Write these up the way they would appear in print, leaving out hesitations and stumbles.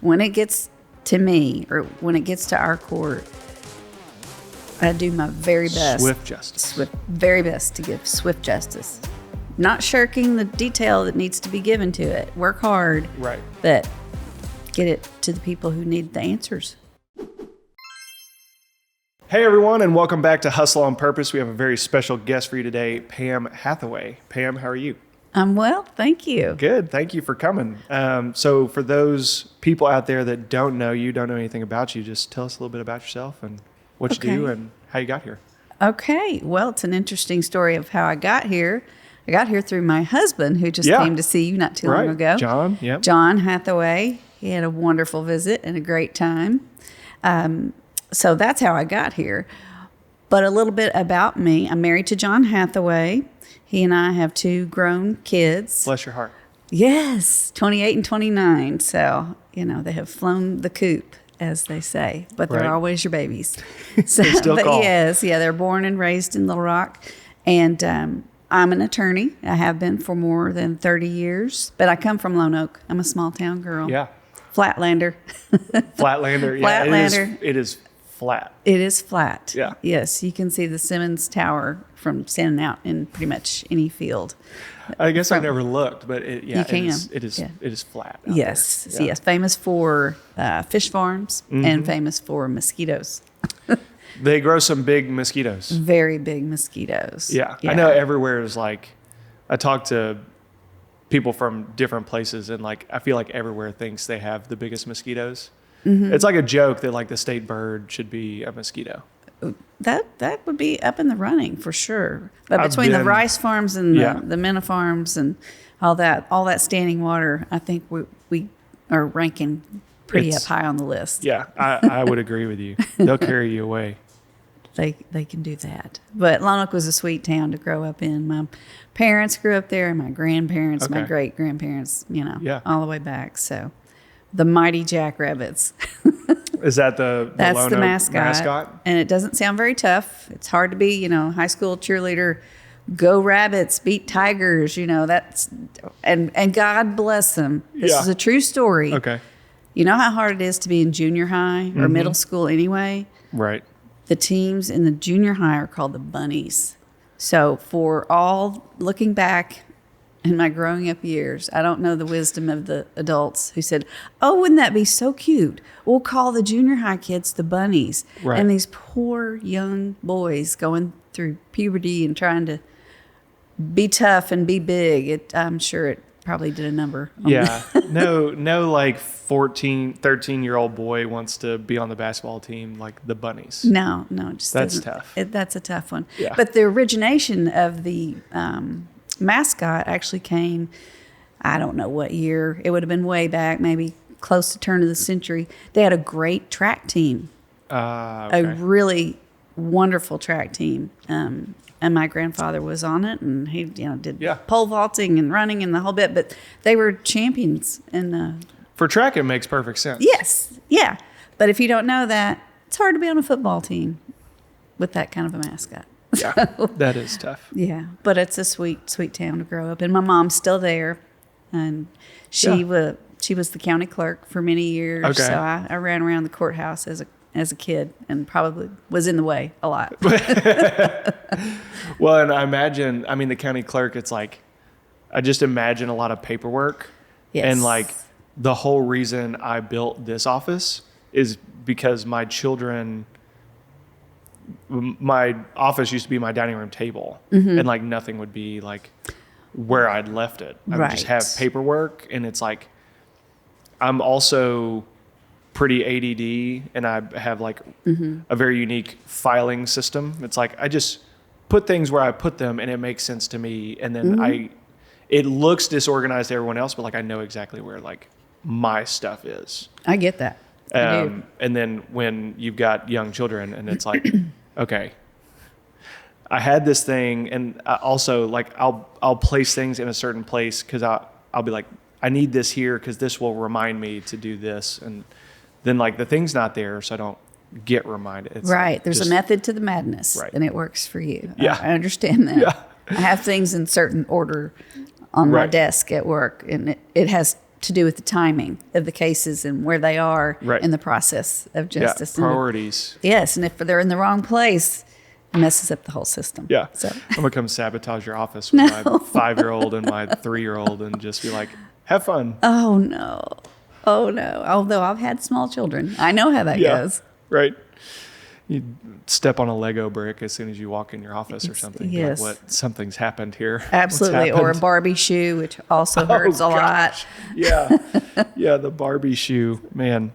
when it gets to me or when it gets to our court, I do my very best. Swift justice. Very best to give swift justice. Not shirking the detail that needs to be given to it. Work hard. Right. But get it to the people who need the answers. Hey, everyone, and welcome back to Hustle on Purpose. We have a very special guest for you today, Pam Hathaway. Pam, how are you? I'm well, thank you. Good. Thank you for coming. So for those people out there that don't know you, don't know anything about you, just tell us a little bit about yourself and what you do and how you got here. Okay. Well, it's an interesting story of how I got here. I got here through my husband, who just came to see you not too long ago. John, yep. John Hathaway. He had a wonderful visit and a great time. So that's how I got here. But a little bit about me. I'm married to John Hathaway. He and I have 2 grown kids. Bless your heart. Yes, 28 and 29. So, they have flown the coop, as they say. But they're always your babies. So, they still call. Yes, they're born and raised in Little Rock. And I'm an attorney. I have been for more than 30 years. But I come from Lone Oak. I'm a small town girl. Yeah. Flatlander. Flatlander. Yeah, Flatlander. It is flat. It is flat. Yeah. Yes, you can see the Simmons Tower from standing out in pretty much any field. I guess I never looked, but it is flat. Yes. So yes, famous for fish farms and famous for mosquitoes. They grow some big mosquitoes. Very big mosquitoes. Yeah. I know everywhere is like, I talk to people from different places and I feel like everywhere thinks they have the biggest mosquitoes. Mm-hmm. It's like a joke that the state bird should be a mosquito. That would be up in the running for sure. But between the rice farms and the Minna farms and all that standing water, I think we are ranking pretty up high on the list. Yeah, I would agree with you. They'll carry you away. They can do that. But Lone Oak was a sweet town to grow up in. My parents grew up there, and my grandparents, my great-grandparents, all the way back. So the mighty Jackrabbits. Is that the That's Lone the Oak mascot? And it doesn't sound very tough. It's hard to be, high school cheerleader, go Rabbits, beat Tigers, that's, and God bless them. This is a true story. Okay. You know how hard it is to be in junior high or middle school anyway? Right. The teams in the junior high are called the Bunnies. So for all looking back in my growing up years, I don't know the wisdom of the adults who said, oh, wouldn't that be so cute? We'll call the junior high kids the Bunnies. Right. And these poor young boys going through puberty and trying to be tough and be big. I'm sure it probably did a number. Yeah. No 14, 13-year-old boy wants to be on the basketball team like the Bunnies. No, it just that's tough. That's a tough one. Yeah. But the origination of the mascot actually came, I don't know what year. It would have been way back, maybe close to turn of the century. They had a great track team. Okay. A really wonderful track team. And my grandfather was on it, and he did pole vaulting and running and the whole bit. But they were champions. And for track, it makes perfect sense. Yes, yeah. But if you don't know that, it's hard to be on a football team with that kind of a mascot. Yeah, that is tough. Yeah, but it's a sweet, sweet town to grow up in. My mom's still there, and she was the county clerk for many years. Okay. So I ran around the courthouse as a kid and probably was in the way a lot. Well, and I imagine, the county clerk, it's I just imagine a lot of paperwork. Yes. And the whole reason I built this office is because my office used to be my dining room table, and nothing would be where I'd left it. I would just have paperwork, and it's I'm also pretty ADD, and I have a very unique filing system. It's I just put things where I put them, and it makes sense to me, and then it looks disorganized to everyone else, but I know exactly where my stuff is. I get that. I do. And then when you've got young children, and it's okay, I had this thing, and I also I'll place things in a certain place because I'll be I need this here because this will remind me to do this, and then the thing's not there, so I don't get reminded. It's right. There's a method to the madness, and it works for you. Yeah. I understand that. Yeah. I have things in certain order on my desk at work, and it has to do with the timing of the cases and where they are Right. in the process of justice. Yeah, priorities. Yes, and if they're in the wrong place, it messes up the whole system. Yeah. So I'm going to come sabotage your office with my 5-year-old and my 3-year-old and just be like, have fun. Oh no. Although I've had small children, I know how that goes. Right. You step on a Lego brick as soon as you walk in your office or something. Yes. Like, what? Something's happened here. Absolutely. What's Or a happened? Barbie shoe, which also hurts a lot. Yeah. Yeah, the Barbie shoe. Man.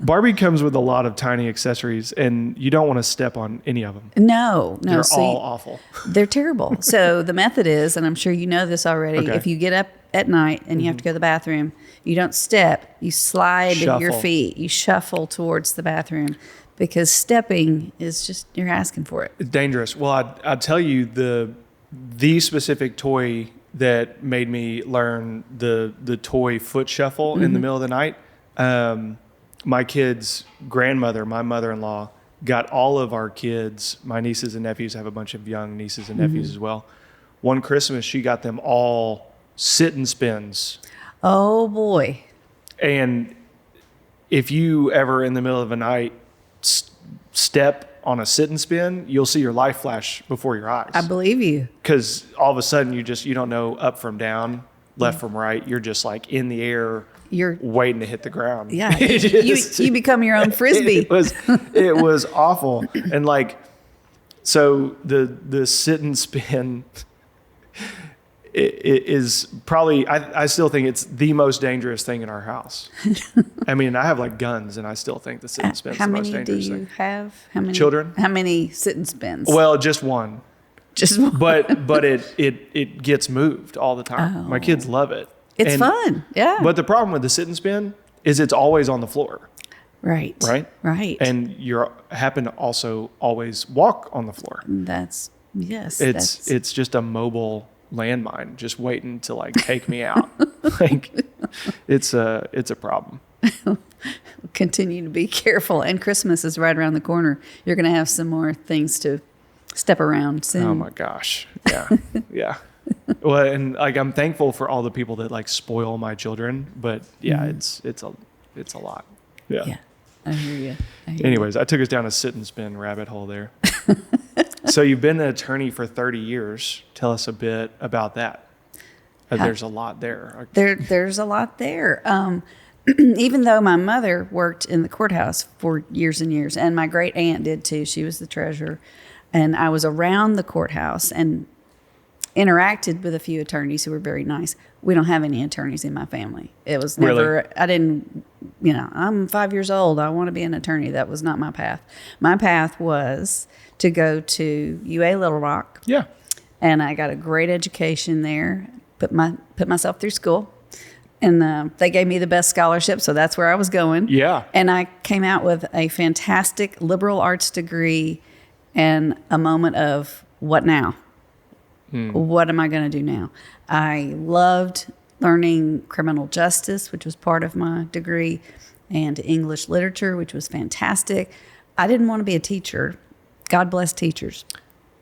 Barbie comes with a lot of tiny accessories, and you don't want to step on any of them. No. They're See, all awful. they're terrible. So the method is, and I'm sure you know this already, Okay. if you get up at night and you have to go to the bathroom, you don't step, you slide your Shuffle. feet, you shuffle towards the bathroom, because stepping is just, you're asking for it. It's dangerous. Well, I'd tell you the specific toy that made me learn the toy foot shuffle in the middle of the night. My kid's grandmother, my mother-in-law, got all of our kids, my nieces and nephews, I have a bunch of young nieces and nephews as well. One Christmas, she got them all sit and spins. Oh boy. And if you ever in the middle of the night step on a sit and spin, you'll see your life flash before your eyes. I believe you. Because all of a sudden you don't know up from down, left from right. You're just like in the air, You're waiting to hit the ground. Yeah, you become your own frisbee. It was awful. And like, so the sit and spin it is probably, I still think it's the most dangerous thing in our house. I mean, I have like guns, and I still think the sit and spin is the most dangerous thing. How many do you have? How many Children? How many sit and spins? Well, just one. Just one. But it gets moved all the time. Oh. My kids love it. It's fun. Yeah. But the problem with the sit and spin is it's always on the floor. Right. Right. And you happen to also always walk on the floor. That's It's just a mobile landmine just waiting to like take me out. Like it's a problem. Continue to be careful. And Christmas is right around the corner. You're going to have some more things to step around soon. Oh my gosh. Yeah. Yeah. Well, and like I'm thankful for all the people that like spoil my children, but yeah, it's a lot. Yeah. Yeah. I hear you. Anyways, I took us down a sit and spin rabbit hole there. So you've been an attorney for 30 years. Tell us a bit about that. There's a lot there. There's a lot there. Even though my mother worked in the courthouse for years and years, and my great aunt did too. She was the treasurer. And I was around the courthouse and interacted with a few attorneys who were very nice. We don't have any attorneys in my family. It was never, Really? I didn't, I'm 5 years old. I want to be an attorney. That was not my path. My path was to go to UA Little Rock. Yeah. And I got a great education there, put myself through school. And they gave me the best scholarship, so that's where I was going. Yeah. And I came out with a fantastic liberal arts degree and a moment of, what now? What am I going to do now? I loved learning criminal justice, which was part of my degree, and English literature, which was fantastic. I didn't want to be a teacher. God bless teachers.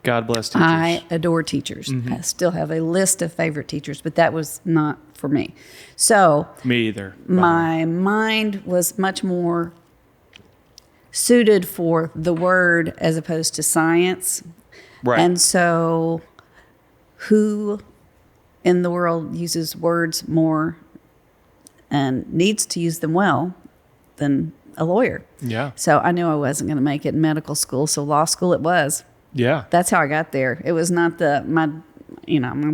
God bless teachers. I adore teachers. I still have a list of favorite teachers, but that was not for me. So Me either. my mind was much more suited for the word as opposed to science. Right. And so who in the world uses words more and needs to use them well than a lawyer? Yeah. So I knew I wasn't going to make it in medical school, so law school it was. Yeah. That's how I got there. It was not my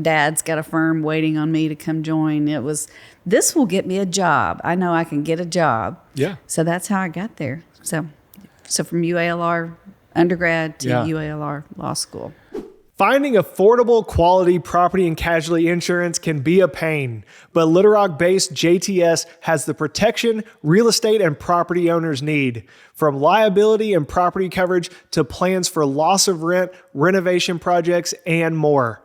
dad's got a firm waiting on me to come join. It was, this will get me a job. I know I can get a job. Yeah. So that's how I got there. So from UALR undergrad to UALR law school. Finding affordable, quality property and casualty insurance can be a pain, but Little Rock-based JTS has the protection real estate and property owners need. From liability and property coverage to plans for loss of rent, renovation projects, and more.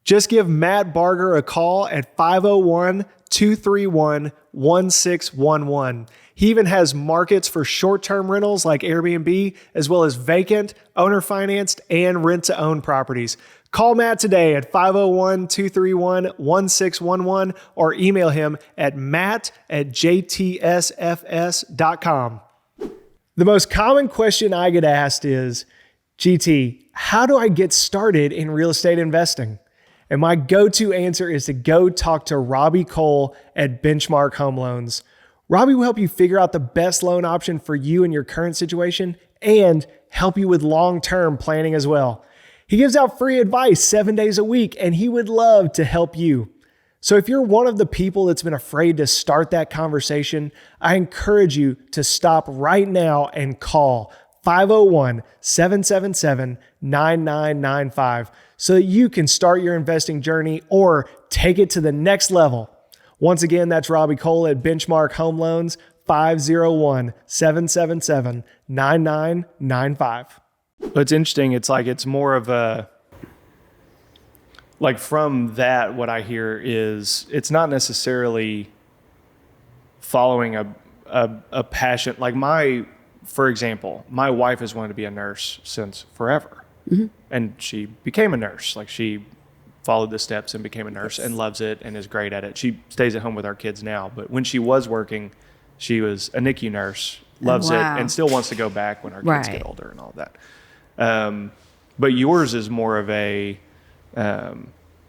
Just give Matt Barger a call at 501-231-1611. He even has markets for short-term rentals like Airbnb, as well as vacant, owner-financed, and rent-to-own properties. Call Matt today at 501-231-1611 or email him at matt@jtsfs.com. The most common question I get asked is, GT, how do I get started in real estate investing? And my go-to answer is to go talk to Robbie Cole at Benchmark Home Loans. Robbie will help you figure out the best loan option for you in your current situation and help you with long-term planning as well. He gives out free advice 7 days a week, and he would love to help you. So if you're one of the people that's been afraid to start that conversation, I encourage you to stop right now and call 501-777-9995 so that you can start your investing journey or take it to the next level. Once again, that's Robbie Cole at Benchmark Home Loans, 501-777-9995. It's interesting. It's like, it's more of a, like from that, what I hear is it's not necessarily following a passion. Like for example, my wife has wanted to be a nurse since forever. Mm-hmm. And she became a nurse. Like she followed the steps and became a nurse and loves it and is great at it. She stays at home with our kids now. But when she was working, she was a NICU nurse, loves it, and still wants to go back when our kids get older and all that. But yours is more of a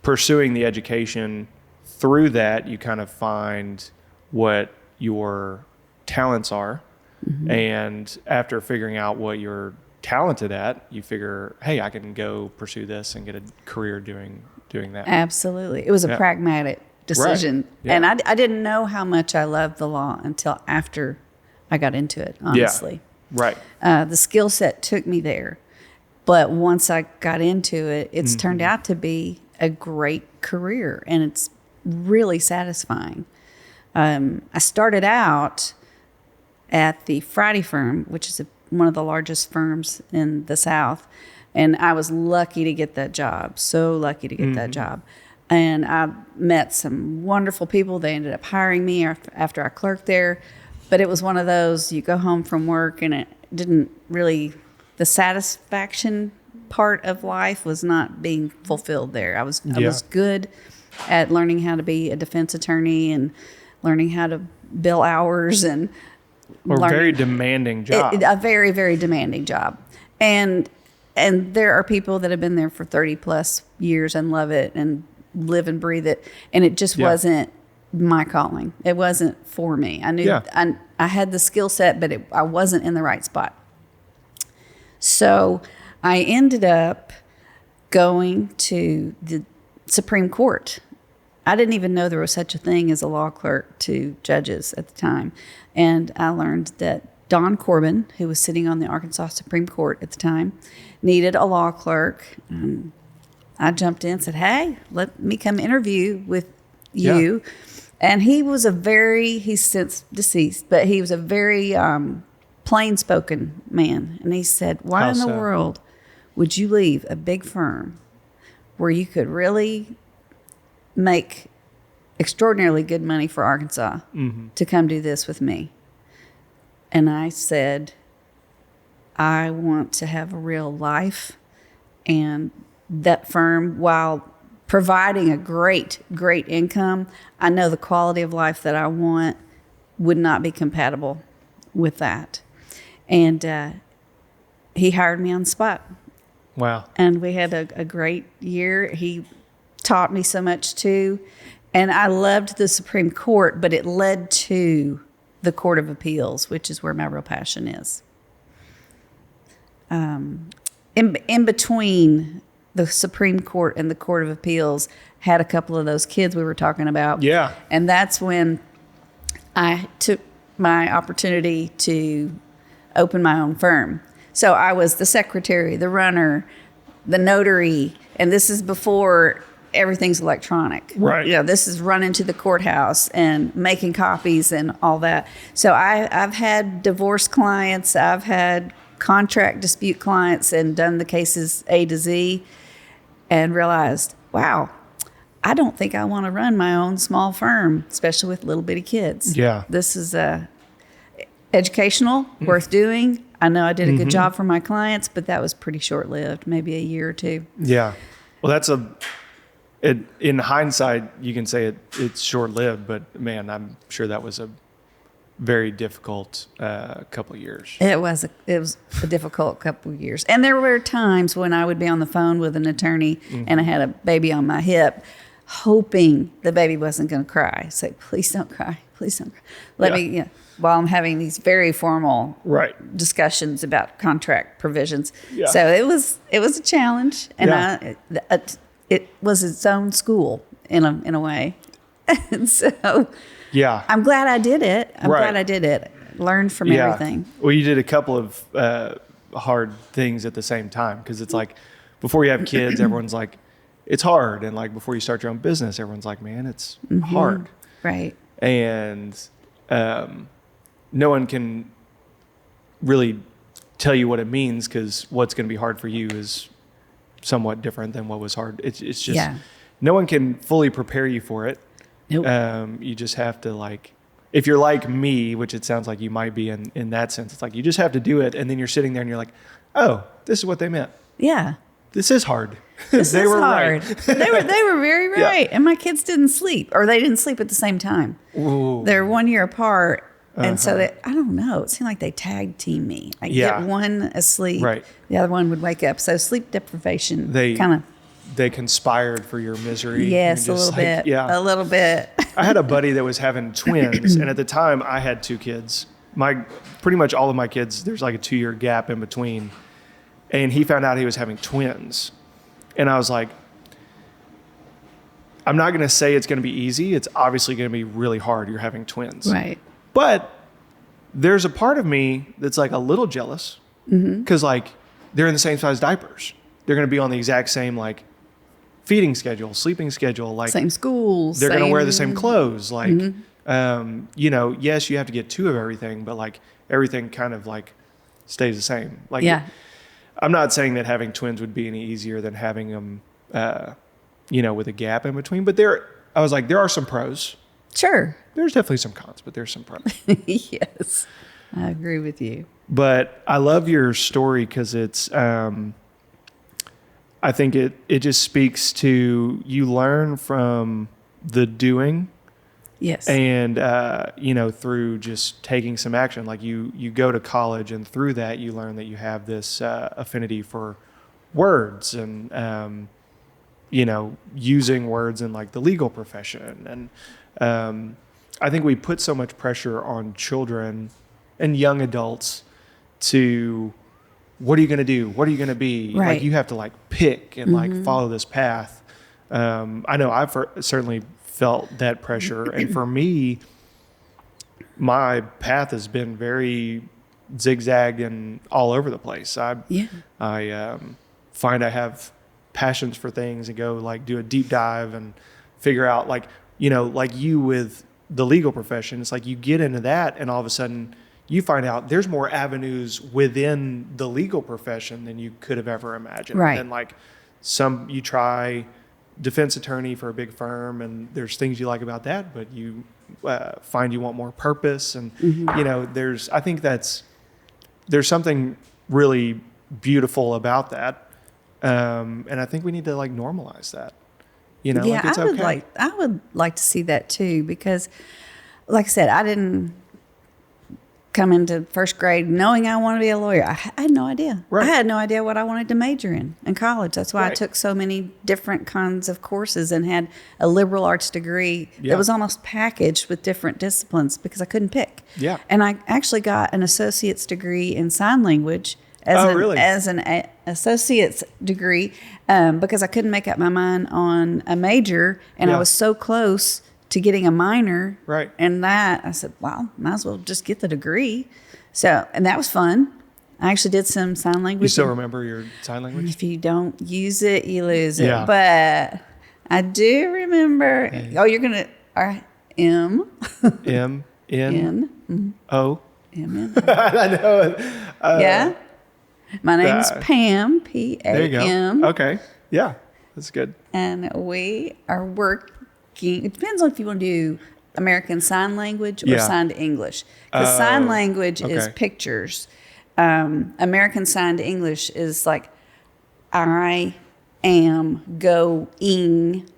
pursuing the education. Through that, you kind of find what your talents are. Mm-hmm. And after figuring out what you're talented at, you figure, hey, I can go pursue this and get a career doing that. Absolutely. It was a pragmatic decision. Right. Yeah. And I didn't know how much I loved the law until after I got into it, honestly. Yeah. Right. The skill set took me there. But once I got into it, it's turned out to be a great career, and it's really satisfying. I started out at the Friday firm, which is one of the largest firms in the South, and I was lucky to get that job, so lucky to get that job. And I met some wonderful people. They ended up hiring me after I clerked there. But it was one of those, you go home from work and it didn't really, the satisfaction part of life was not being fulfilled there. I was good at learning how to be a defense attorney and learning how to bill hours and very demanding job. A very, very demanding job. And there are people that have been there for 30 plus years and love it and live and breathe it. And it just wasn't my calling. It wasn't for me. I knew I had the skill set, but I wasn't in the right spot. So I ended up going to the Supreme Court. I didn't even know there was such a thing as a law clerk to judges at the time. And I learned that Don Corbin, who was sitting on the Arkansas Supreme Court at the time, needed a law clerk. And I jumped in and said, hey, let me come interview with you. Yeah. And he was he's since deceased, but he was a very plain-spoken man. And he said, why in the world would you leave a big firm where you could really make extraordinarily good money for Arkansas to come do this with me? And I said, I want to have a real life. And that firm, while providing a great, great income, I know the quality of life that I want would not be compatible with that. And he hired me on the spot. Wow. And we had a great year. He taught me so much too. And I loved the Supreme Court, but it led to the Court of Appeals, which is where my real passion is. In between the Supreme Court and the Court of Appeals, had a couple of those kids we were talking about. Yeah. And that's when I took my opportunity to open my own firm. So I was the secretary, the runner, the notary, and this is before everything's electronic. Right. You know, this is running to the courthouse and making copies and all that. So I've had divorce clients, I've had contract dispute clients, and done the cases A to Z, and realized, wow, I don't think I want to run my own small firm, especially with little bitty kids. Yeah. This is educational, worth doing. I know I did a good job for my clients, but that was pretty short-lived, maybe a year or two. Yeah. Well, in hindsight, you can say it's short-lived, but man, I'm sure that was a very difficult couple of years. It was a difficult couple of years. And there were times when I would be on the phone with an attorney and I had a baby on my hip, hoping the baby wasn't going to cry. Say, please don't cry. Please don't cry. Let me, while I'm having these very formal discussions about contract provisions. Yeah. So it was a challenge. And it was its own school in a way. And so I'm glad I did it. Glad I did it. Learned from everything. Well, you did a couple of hard things at the same time, because it's like before you have kids, everyone's like, it's hard. And like before you start your own business, everyone's like, man, it's hard. Right. And no one can really tell you what it means, because what's going to be hard for you is somewhat different than what was hard. It's just no one can fully prepare you for it. Nope. You just have to, like, if you're like me, which it sounds like you might be in that sense, it's like you just have to do it, and then you're sitting there and you're like, oh, this is what they meant. Yeah. This is hard. They were hard. They were very right. And my kids didn't sleep, or they didn't sleep at the same time. Ooh. They're 1 year apart. And so I don't know. It seemed like they tag team me. I get one asleep. Right. The other one would wake up. So sleep deprivation they conspired for your misery. Yes, a little bit. Yeah. A little bit. I had a buddy that was having twins, and at the time I had 2 kids. Pretty much all of my kids, there's like a 2-year gap in between. And he found out he was having twins. And I was like, I'm not going to say it's going to be easy. It's obviously going to be really hard. You're having twins. Right. But there's a part of me that's like a little jealous, because like they're in the same size diapers. They're going to be on the exact same like feeding schedule, sleeping schedule, like same schools. They're going to wear the same clothes. Like, yes, you have to get 2 of everything, but like everything kind of like stays the same. Like, I'm not saying that having twins would be any easier than having them, with a gap in between. But I was like, there are some pros. Sure. There's definitely some cons, but there's some pros. Yes, I agree with you. But I love your story because it's, I think it just speaks to, you learn from the doing. Yes. And, through just taking some action. Like you go to college, and through that you learn that you have this affinity for words and, using words in like the legal profession. And I think we put so much pressure on children and young adults to, what are you going to do? What are you going to be? Right. Like you have to like pick and like follow this path. I know I've certainly felt that pressure. And for me, my path has been very zigzagged and all over the place. I find I have passions for things and go like do a deep dive and figure out like you with the legal profession. It's like you get into that and all of a sudden you find out there's more avenues within the legal profession than you could have ever imagined. Right. And like you try defense attorney for a big firm, and there's things you like about that, but you find you want more purpose. And, I think there's something really beautiful about that. And I think we need to like normalize that, like it's okay. I would like to see that too, because like I said, I didn't come into first grade knowing I want to be a lawyer. I had no idea. Right. I had no idea what I wanted to major in college. That's why I took so many different kinds of courses and had a liberal arts degree that was almost packaged with different disciplines because I couldn't pick. Yeah. And I actually got an associate's degree in sign language as an associate's degree because I couldn't make up my mind on a major, and I was so close to getting a minor. Right. And that, I said, well, might as well just get the degree. So, and that was fun. I actually did some sign language. You still remember your sign language? If you don't use it, you lose it. But I do remember, you're going to, all right, M. M, N, N. O. M, N. I know. Yeah. My name's Pam, P-A-M. There you go. Okay. Yeah, that's good. And we are working. It depends on if you want to do American Sign Language or Sign to English. Because Sign Language is pictures. American Sign to English is like, I am going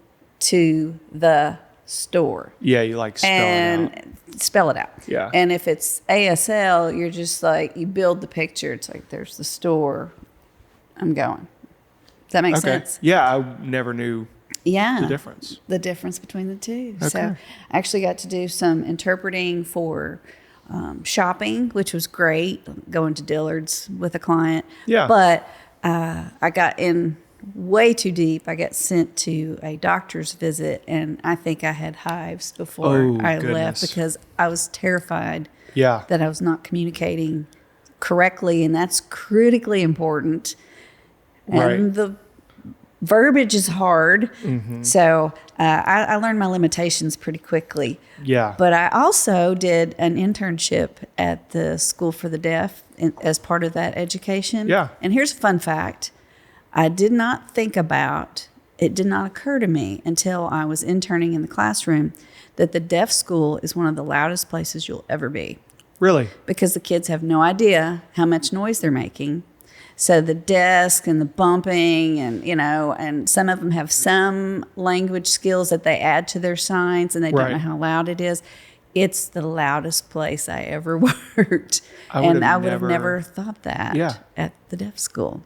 to the store. Yeah, you like spell it out. Yeah. And if it's ASL, you're just like, you build the picture. It's like, there's the store. I'm going. Does that make sense? Yeah, I never knew the difference. The difference between the two. Okay. So I actually got to do some interpreting for shopping, which was great, going to Dillard's with a client. Yeah. But I got in way too deep. I got sent to a doctor's visit, and I think I had hives before I left because I was terrified that I was not communicating correctly, and that's critically important. And the verbiage is hard. Mm-hmm. So I learned my limitations pretty quickly. Yeah. But I also did an internship at the School for the Deaf as part of that education. Yeah. And here's a fun fact. I did not think about, it did not occur to me until I was interning in the classroom that the deaf school is one of the loudest places you'll ever be. Really? Because the kids have no idea how much noise they're making. So the desk and the bumping and, and some of them have some language skills that they add to their signs and they don't know how loud it is. It's the loudest place I ever worked. I would have never thought that at the deaf school.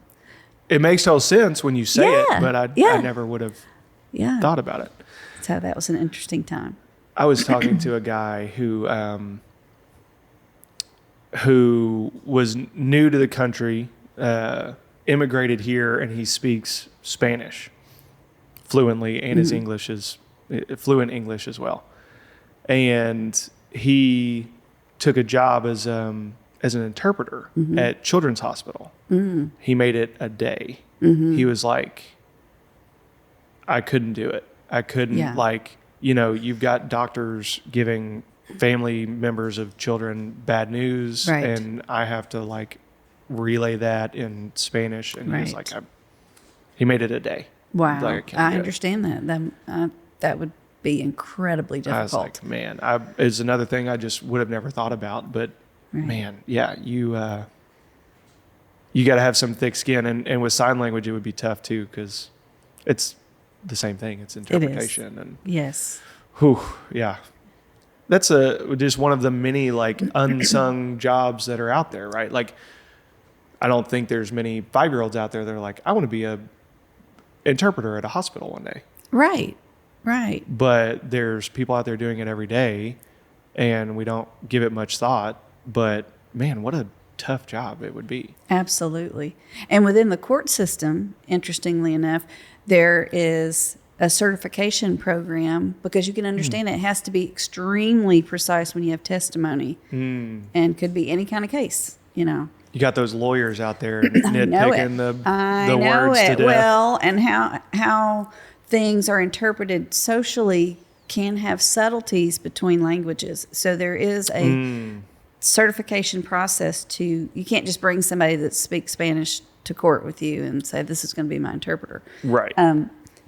It makes total sense when you say it, but I never would have thought about it. So that was an interesting time. I was talking to a guy who was new to the country, immigrated here, and he speaks Spanish fluently, and his English is fluent English as well. And he took a job as an interpreter at Children's Hospital. Mm. He made it a day. Mm-hmm. He was like, I couldn't do it. I couldn't you've got doctors giving family members of children bad news, and I have to relay that in Spanish. And he was like, he made it a day. Wow. Like, I understand that. That would be incredibly difficult. I was like, man, it's another thing I just would have never thought about. But man, you got to have some thick skin. And with sign language, it would be tough too, because it's the same thing. It's interpretation. It is. And yes. Yeah. That's just one of the many unsung jobs that are out there, right? Like, I don't think there's many 5-year-olds out there that are like, I want to be a interpreter at a hospital one day. Right. But there's people out there doing it every day, and we don't give it much thought. But man, what a tough job it would be. Absolutely. And within the court system, interestingly enough, there is a certification program, because you can understand it has to be extremely precise when you have testimony, and could be any kind of case, You got those lawyers out there nitpicking the words to death. Well, and how things are interpreted socially can have subtleties between languages. So there is a certification process you can't just bring somebody that speaks Spanish to court with you and say, this is going to be my interpreter. Right.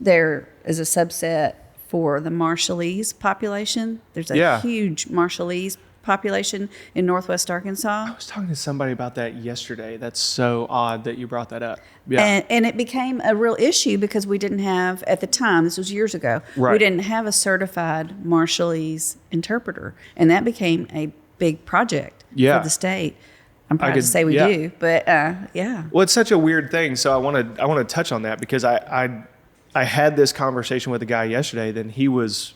There is a subset for the Marshallese population. There's a huge Marshallese population in Northwest Arkansas. I was talking to somebody about that yesterday. That's so odd that you brought that up. Yeah. And it became a real issue because we didn't have, at the time, this was years ago, we didn't have a certified Marshallese interpreter. And that became a big project for the state. I'm proud to say we do, but Well, it's such a weird thing. So I want to touch on that, because I had this conversation with a guy yesterday. Then he was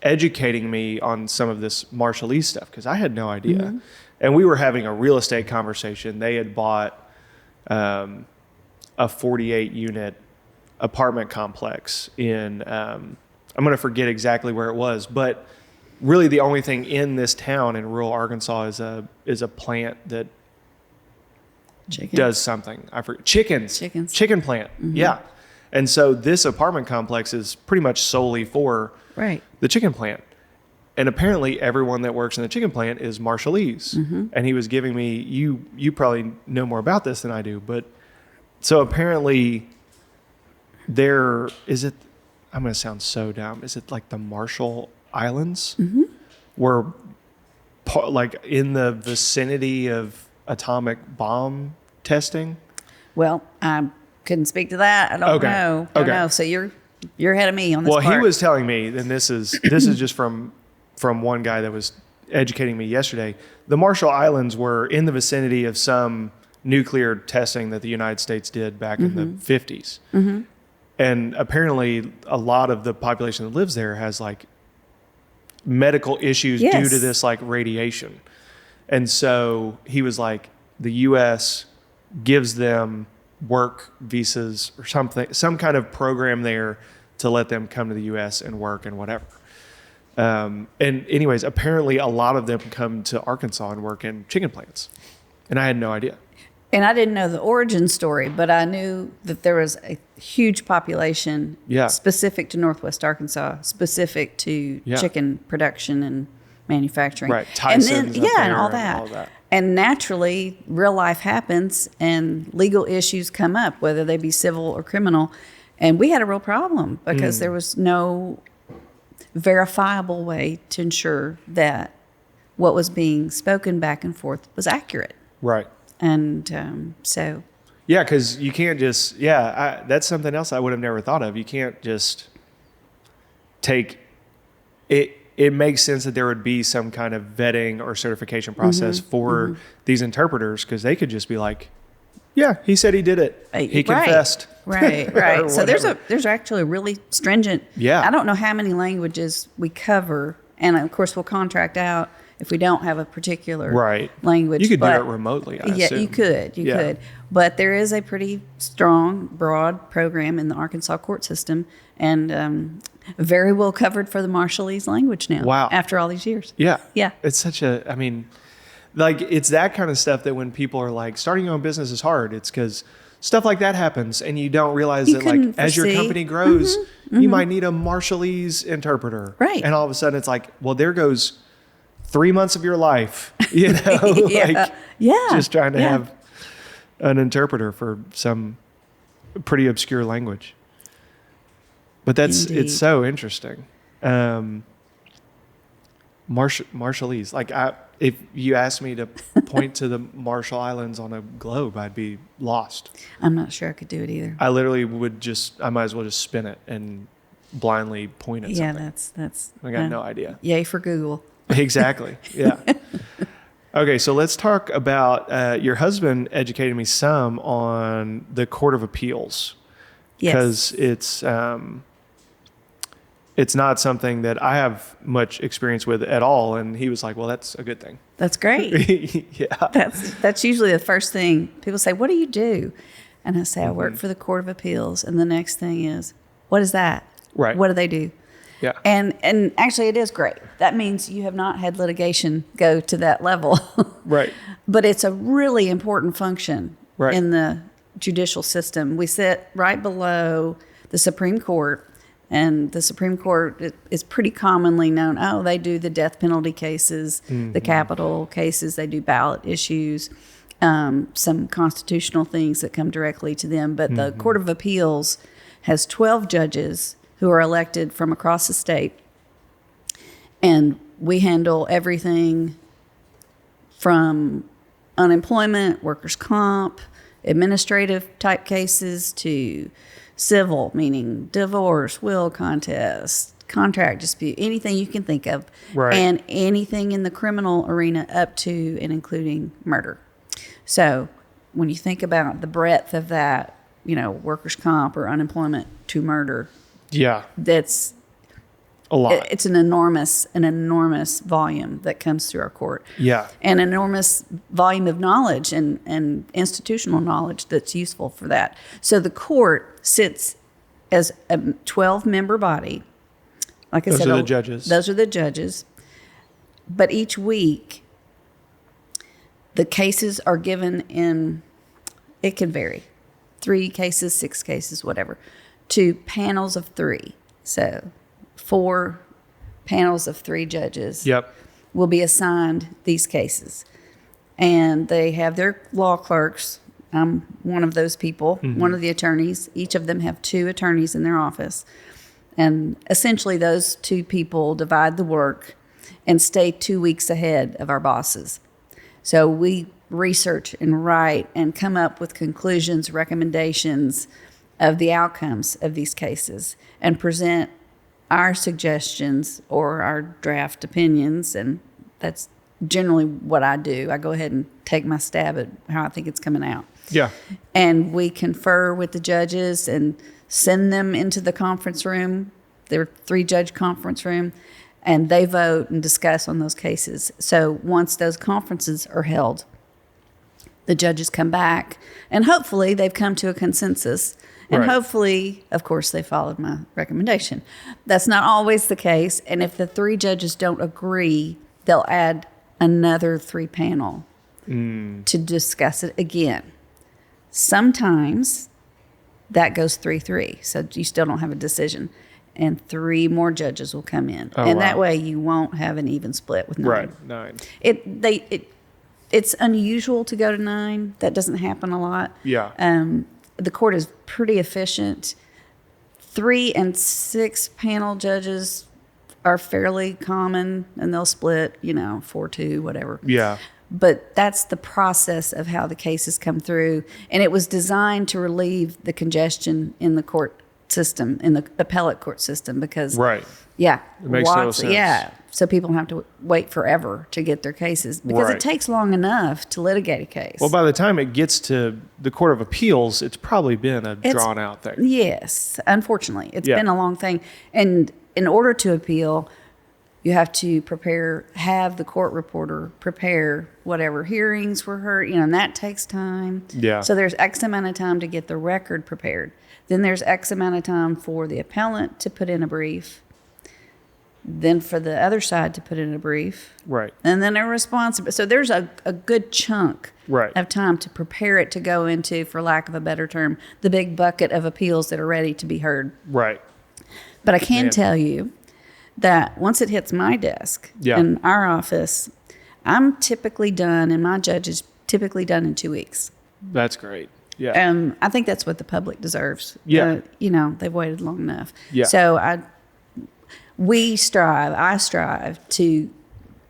educating me on some of this Marshallese stuff, because I had no idea. Mm-hmm. And we were having a real estate conversation. They had bought a 48-unit apartment complex in I'm going to forget exactly where it was, but really the only thing in this town in rural Arkansas is a plant that does something. I forget. Chicken plant. Mm-hmm. Yeah. And so this apartment complex is pretty much solely for the chicken plant. And apparently everyone that works in the chicken plant is Marshallese. Mm-hmm. And he was giving me, you probably know more about this than I do, but so apparently I'm going to sound so dumb. Is it like the Marshall Islands? Mm-hmm. Were in the vicinity of atomic bomb testing? Well, couldn't speak to that. I don't know. Don't know. So you're ahead of me on this part. He was telling me, and this is just from one guy that was educating me yesterday. The Marshall Islands were in the vicinity of some nuclear testing that the United States did back in the 50s. Mm-hmm. And apparently a lot of the population that lives there has like medical issues due to this like radiation. And so he was like, the U.S. gives them work visas or something, some kind of program there to let them come to the U.S. and work and whatever. And anyways, apparently a lot of them come to Arkansas and work in chicken plants. And I had no idea. And I didn't know the origin story, but I knew that there was a huge population specific to Northwest Arkansas, specific to chicken production and manufacturing. Right. Tyson's and then, and all that. And naturally, real life happens and legal issues come up, whether they be civil or criminal. And we had a real problem because there was no verifiable way to ensure that what was being spoken back and forth was accurate. Right. And so. Yeah, because you can't just, that's something else I would have never thought of. You can't just take it. It makes sense that there would be some kind of vetting or certification process for these interpreters, because they could just be like, yeah, he said he did it. He confessed. Right. So there's actually a really stringent. Yeah. I don't know how many languages we cover, and of course we'll contract out if we don't have a particular language. You could do it remotely, I assume. You could. But there is a pretty strong, broad program in the Arkansas court system, and very well covered for the Marshallese language now. Wow. After all these years. Yeah. Yeah. It's such a, I mean, like, it's that kind of stuff that when people are like, starting your own business is hard, it's because stuff like that happens and you don't realize that, like, as your company grows, you might need a Marshallese interpreter. Right. And all of a sudden it's like, well, there goes 3 months of your life, you know, just trying to have an interpreter for some pretty obscure language. But it's so interesting. Marshallese, like, if you asked me to point to the Marshall Islands on a globe, I'd be lost. I'm not sure I could do it either. I literally I might as well just spin it and blindly point at something. That's. I got no idea. Yay for Google. Exactly. Yeah. Okay, so let's talk about your husband educated me some on the Court of Appeals. Yes. Because it's not something that I have much experience with at all. And he was like, well, that's a good thing. That's great. Yeah. That's usually the first thing. People say, what do you do? And I say, I work for the Court of Appeals. And the next thing is, what is that? Right. What do they do? Yeah. And actually it is great. That means you have not had litigation go to that level. Right. But it's a really important function in the judicial system. We sit right below the Supreme Court. And the Supreme Court is pretty commonly known. Oh, they do the death penalty cases, the capital cases. They do ballot issues, some constitutional things that come directly to them. But the Court of Appeals has 12 judges who are elected from across the state. And we handle everything from unemployment, workers' comp, administrative type cases to civil, meaning divorce, will contest, contract dispute, anything you can think of, and anything in the criminal arena up to and including murder. So when you think about the breadth of that, you know, workers' comp or unemployment to murder, that's a lot. It's an enormous volume that comes through our court. Yeah. An enormous volume of knowledge and institutional knowledge that's useful for that. So the court sits as a 12-member body. Like I said, those are the judges. Those are the judges. But each week, the cases are given in, it can vary, 3 cases, 6 cases, whatever, to panels of 3. So 4 panels of 3 judges will be assigned these cases. And they have their law clerks. I'm one of those people, one of the attorneys. Each of them have 2 attorneys in their office. And essentially those 2 people divide the work and stay 2 weeks ahead of our bosses. So we research and write and come up with conclusions, recommendations of the outcomes of these cases and present our suggestions or our draft opinions. And that's generally what I do. I go ahead and take my stab at how I think it's coming out. Yeah. And we confer with the judges and send them into the conference room, their 3-judge conference room, and they vote and discuss on those cases. So once those conferences are held, the judges come back, and hopefully they've come to a consensus. And hopefully, of course, they followed my recommendation. That's not always the case. And if the 3 judges don't agree, they'll add another 3 panel to discuss it again. Sometimes that goes 3-3, so you still don't have a decision. And 3 more judges will come in. That way you won't have an even split with 9. Right, 9. It's unusual to go to 9. That doesn't happen a lot. Yeah. The court is pretty efficient. 3 and 6 panel judges are fairly common, and they'll split, 4-2, whatever. Yeah. But that's the process of how the cases come through. And it was designed to relieve the congestion in the court system, in the appellate court system, because it makes no sense. So people don't have to wait forever to get their cases, because it takes long enough to litigate a case. Well, by the time it gets to the Court of Appeals, it's probably been a drawn out thing. Yes, unfortunately, it's been a long thing. And in order to appeal, you have to have the court reporter prepare whatever hearings were heard, and that takes time. Yeah. So there's X amount of time to get the record prepared. Then there's X amount of time for the appellant to put in a brief. Then for the other side to put in a brief. Right. And then a response. So there's a good chunk of time to prepare it to go into, for lack of a better term, the big bucket of appeals that are ready to be heard. Right. But I can tell you that once it hits my desk in our office, I'm typically done, and my judge is typically done in 2 weeks. That's great. Yeah. I think that's what the public deserves. Yeah. They've waited long enough. Yeah. So I strive to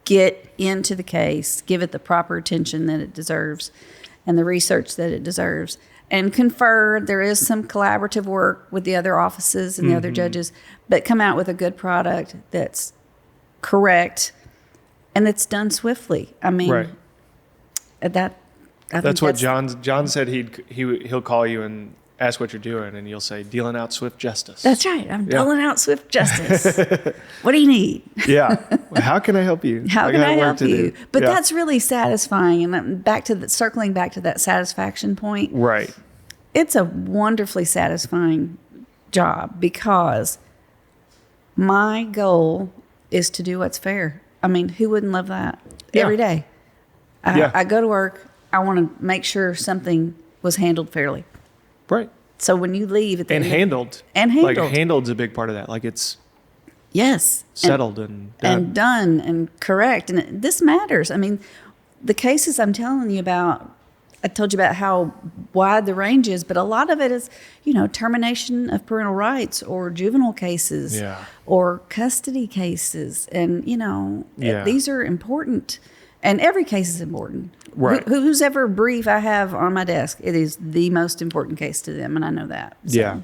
get into the case, give it the proper attention that it deserves and the research that it deserves, and confer. There is some collaborative work with the other offices and the other judges, but come out with a good product that's correct and that's done swiftly. I mean, that's what John said. He'll call you and ask what you're doing, and you'll say, dealing out swift justice. That's right. I'm dealing out swift justice. What do you need? Yeah. Well, how can I help you? How can I help you? But that's really satisfying. And circling back to that satisfaction point. Right. It's a wonderfully satisfying job, because my goal is to do what's fair. I mean, who wouldn't love that every day? I go to work. I want to make sure something was handled fairly. Right. So when you leave at the end, handled. Like handled's a big part of that. Like it's settled and done and correct. And this matters. I mean, the cases I'm telling you about, I told you about how wide the range is, but a lot of it is, termination of parental rights or juvenile cases or custody cases. And, these are important. And every case is important. Right. Whose ever brief I have on my desk, it is the most important case to them, and I know that. So. Yeah.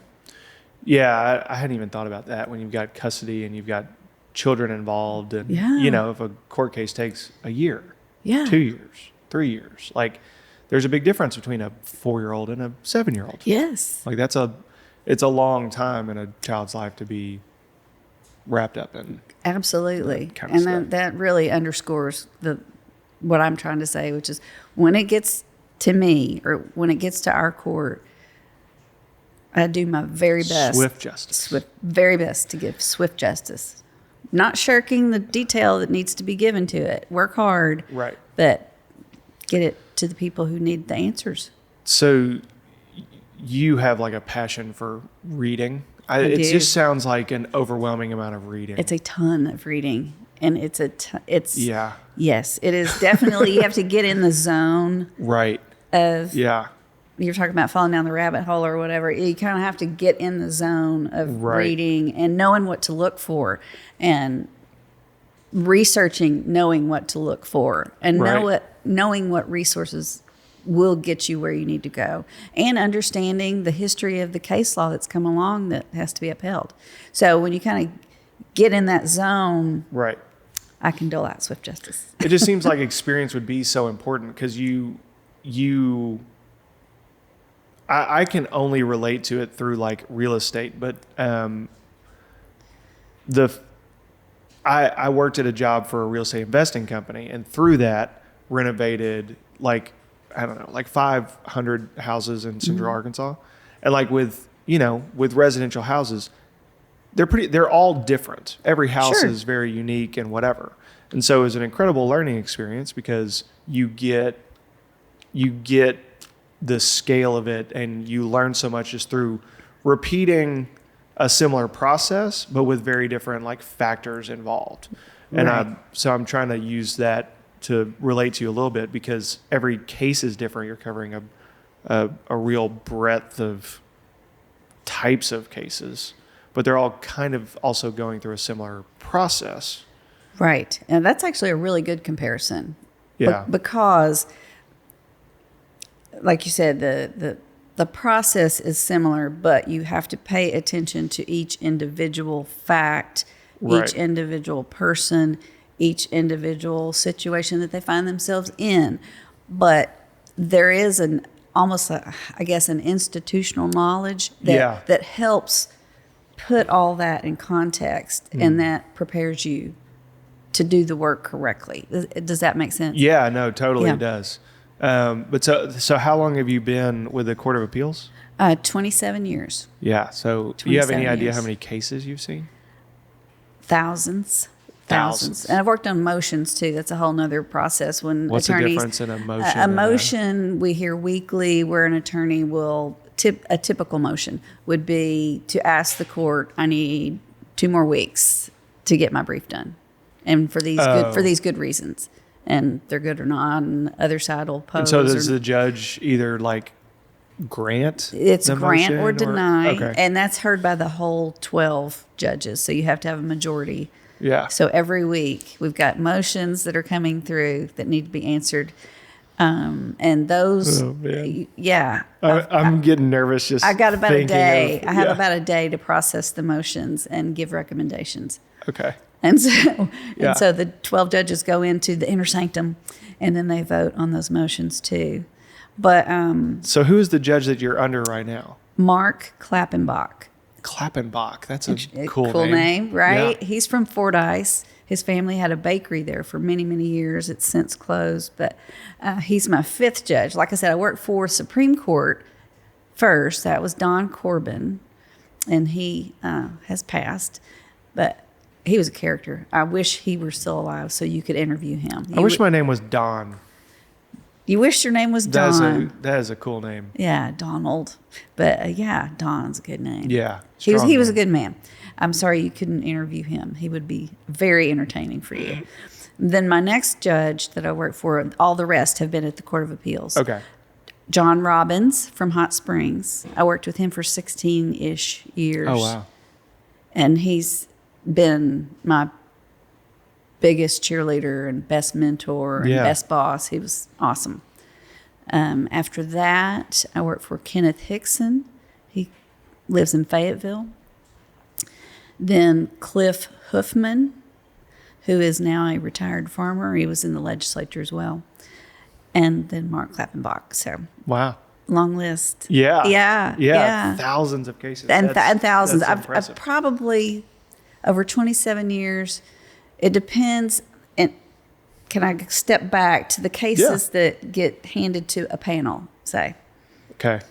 Yeah, I hadn't even thought about that when you've got custody and you've got children involved. And, if a court case takes a year, 2 years, 3 years, like there's a big difference between a 4-year-old and a 7-year-old. Yes. Like it's a long time in a child's life to be wrapped up in. Absolutely. And that really underscores what I'm trying to say, which is when it gets to me or when it gets to our court, I do my very best. Swift justice. Very best to give swift justice. Not shirking the detail that needs to be given to it. Work hard. Right. But get it to the people who need the answers. So you have like a passion for reading. It just sounds like an overwhelming amount of reading. It's a ton of reading. And yes, it is definitely, you have to get in the zone. Right. You're talking about falling down the rabbit hole or whatever. You kind of have to get in the zone of reading and knowing what to look for. And researching, knowing what to look for, and Right. knowing what resources will get you where you need to go, and understanding the history of the case law that's come along that has to be upheld. So when you kind of get in that zone, Right. I can dole out swift justice. It just seems like experience would be so important because I can only relate to it through like real estate, but I worked at a job for a real estate investing company, and through that renovated like, I don't know, like 500 houses in Central Arkansas. And like with residential houses, they're all different. Every house Sure. is very unique and whatever. And so it was an incredible learning experience because you get the scale of it, and you learn so much just through repeating a similar process, but with very different like factors involved. And Right. so I'm trying to use that to relate to you a little bit because every case is different. You're covering a real breadth of types of cases, but they're all kind of also going through a similar process. Right. And that's actually a really good comparison. Yeah. Because, like you said, the process is similar, but you have to pay attention to each individual fact, Right. each individual person, each individual situation that they find themselves in. But there is an institutional knowledge that helps put all that in context, and that prepares you to do the work correctly. Does that make sense? Yeah, no, totally Yeah. it does. But so how long have you been with the Court of Appeals? 27 years. Yeah. So do you have any 27 idea years. how many cases you've seen? Thousands. Thousands. And I've worked on motions too. That's a whole nother process. When What's the attorneys, difference in a motion? a motion we hear weekly, where an attorney will a typical motion would be to ask the court, I need 2 more weeks to get my brief done, and for these good reasons, and they're good or not, and the other side will oppose. And so does the judge either like grant? It's the grant motion or deny, okay. and that's heard by the whole 12 judges. So you have to have a majority. Yeah. So every week we've got motions that are coming through that need to be answered, and those, Oh, man. yeah. I'm getting nervous just. I got about a thinking day. of- I have yeah. about a day to process the motions and give recommendations. Okay. And so, Yeah. and so the 12 judges go into the inner sanctum, and then they vote on those motions too. But So who is the judge that you're under right now? Mark Klappenbach. Klappenbach. That's a cool name, right? Yeah. He's from Fordyce. His family had a bakery there for many, many years. It's since closed, but he's my 5th judge. Like I said, I worked for Supreme Court first. That was Don Corbin, and he has passed, but he was a character. I wish he were still alive so you could interview him. I wish my name was Don. You wish your name was Don. That is a cool name. Yeah, Donald. But yeah, Don's a good name. Yeah. He was strong a name. good man. I'm sorry you couldn't interview him. He would be very entertaining for you. Then my next judge that I worked for, all the rest have been at the Court of Appeals. Okay. John Robbins from Hot Springs. I worked with him for 16-ish years. Oh, wow. And he's been my biggest cheerleader and best mentor and Yeah. best boss. He was awesome. After that, I worked for Kenneth Hixson. He lives in Fayetteville. Then Cliff Hoofman, who is now a retired farmer. He was in the legislature as well. And then Mark Klappenbach. So Wow. long list. Yeah. Yeah. Thousands of cases. And thousands. That's I've impressive. probably, over 27 years, it depends. And can I step back to the cases that get handed to a panel, say? Okay.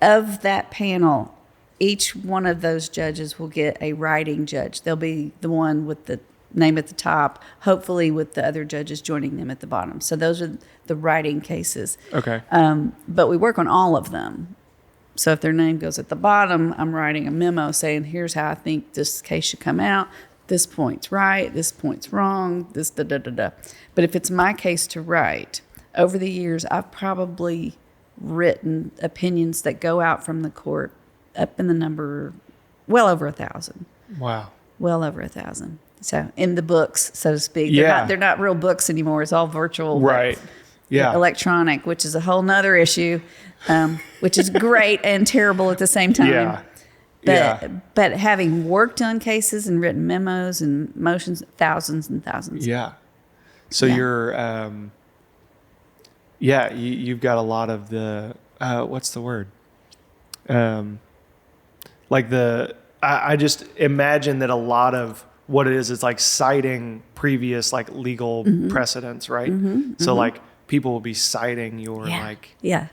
Of that panel, each one of those judges will get a writing judge. They'll be the one with the name at the top, hopefully with the other judges joining them at the bottom. So those are the writing cases. Okay. But we work on all of them. So if their name goes at the bottom, I'm writing a memo saying, here's how I think this case should come out. This point's right. This point's wrong. This da-da-da-da. But if it's my case to write, over the years, I've probably written opinions that go out from the court up in the number well over 1,000. Wow. Well over 1,000. So in the books, so to speak. Yeah. They're not real books anymore. It's all virtual. Right. Yeah. Electronic, which is a whole nother issue, which is great and terrible at the same time. Yeah. But having worked on cases and written memos and motions, thousands and thousands. Yeah. So you're, you've got a lot of the, what's the word? I just imagine that a lot of what it is like citing previous like legal precedents, right? So like people will be citing your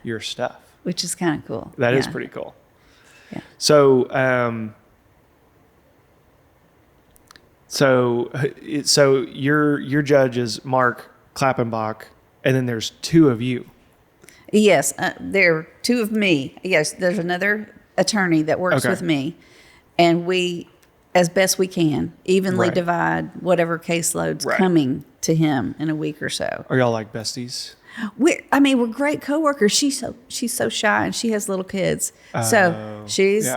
your stuff, which is kind of cool. That is pretty cool. Yeah. So your judge is Mark Klappenbach, and then there's two of you. Yes, there are two of me. Yes, there's another attorney that works with me, and we, as best we can, evenly divide whatever caseload's coming to him in a week or so. Are y'all like besties? We're great coworkers. She's so shy, and she has little kids, so she's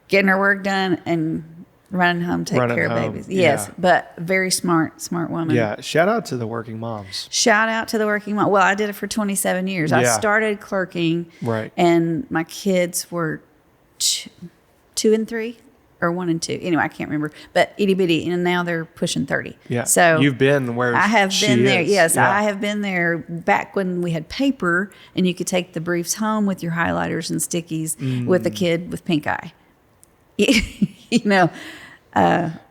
getting her work done and running home, taking care of babies. Yes, but very smart woman. Yeah, shout out to the working moms. Shout out to the working mom. Well, I did it for 27 years. I started clerking, and my kids were 2 and 3. Or 1 and 2. Anyway, I can't remember. But itty bitty, and now they're pushing 30. Yeah. So you've been where I have been there. Is. Yes, I have been there back when we had paper, and you could take the briefs home with your highlighters and stickies with a kid with pink eye.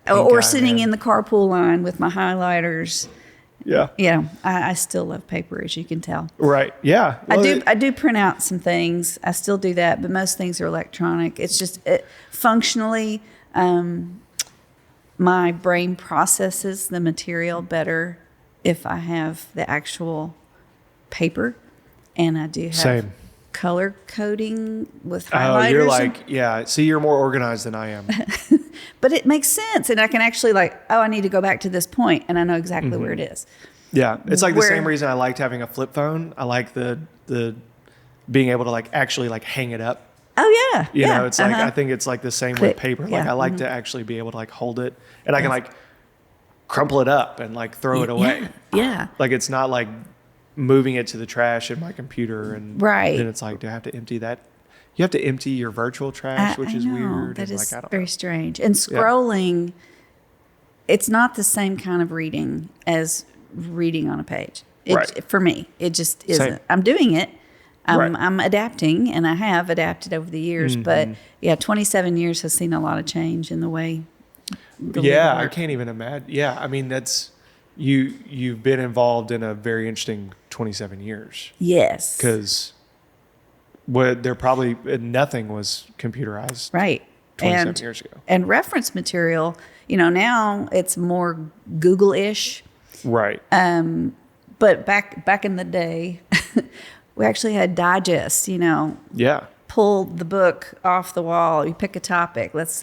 Or sitting in the carpool line with my highlighters. Yeah. Yeah, I still love paper, as you can tell. Right. Yeah. Well, I do print out some things. I still do that, but most things are electronic. It's just functionally, my brain processes the material better if I have the actual paper, and I do have color coding with highlighters. Oh, you're like, see, you're more organized than I am. But it makes sense, and I can actually I need to go back to this point, and I know exactly where it is. Yeah, it's like the same reason I liked having a flip phone. I like the being able to actually hang it up. Oh yeah, you know, it's I think it's like the same with paper. I like to actually be able to hold it, and I can crumple it up and throw it away. Yeah. It's not like moving it to the trash in my computer, and then it's do I have to empty that? You have to empty your virtual trash, which is weird. That is very strange. And scrolling, it's not the same kind of reading as reading on a page. For me, it just isn't. Same. I'm doing it. I'm adapting, and I have adapted over the years. But 27 years has seen a lot of change in the way. I can't even imagine. Yeah, I mean that's you've been involved in a very interesting 27 years. Yes, because there probably nothing was computerized. Right. 27 years ago. And reference material, now it's more Google-ish. Right. But back in the day, we actually had digests, Yeah. Pull the book off the wall. You pick a topic. Let's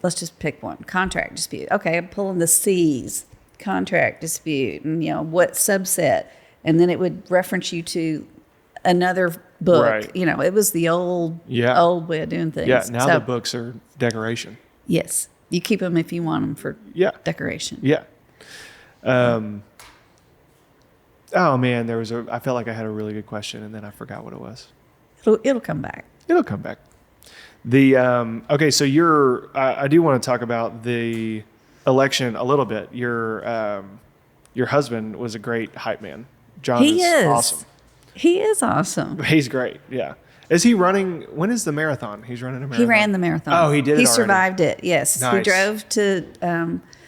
just pick one. Contract dispute. Okay, I'm pulling the C's. Contract dispute. And, what subset. And then it would reference you to another book. Right. It was the old way of doing things. Yeah, now the books are decoration. Yes. You keep them if you want them for decoration. Yeah. Oh man, I felt like I had a really good question and then I forgot what it was. It'll come back. It'll come back. Okay, so I do want to talk about the election a little bit. Your husband was a great hype man. John is awesome. He is awesome. He's great. Yeah. Is he running? When is the marathon? He's running a marathon. He ran the marathon. Oh, he did. He survived it. Yes. Nice. He drove to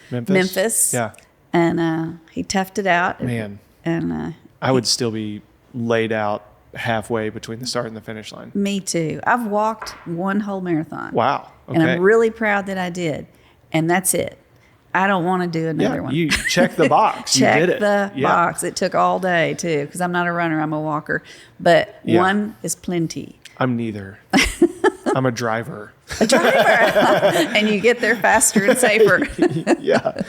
Memphis. Yeah. And he toughed it out. Man. And I would still be laid out halfway between the start and the finish line. Me too. I've walked one whole marathon. Wow. Okay. And I'm really proud that I did. And that's it. I don't want to do another one. You check the box. Check you did it. the box. It took all day too, because I'm not a runner. I'm a walker. But one is plenty. I'm neither. I'm a driver. A driver. And you get there faster and safer. Yeah.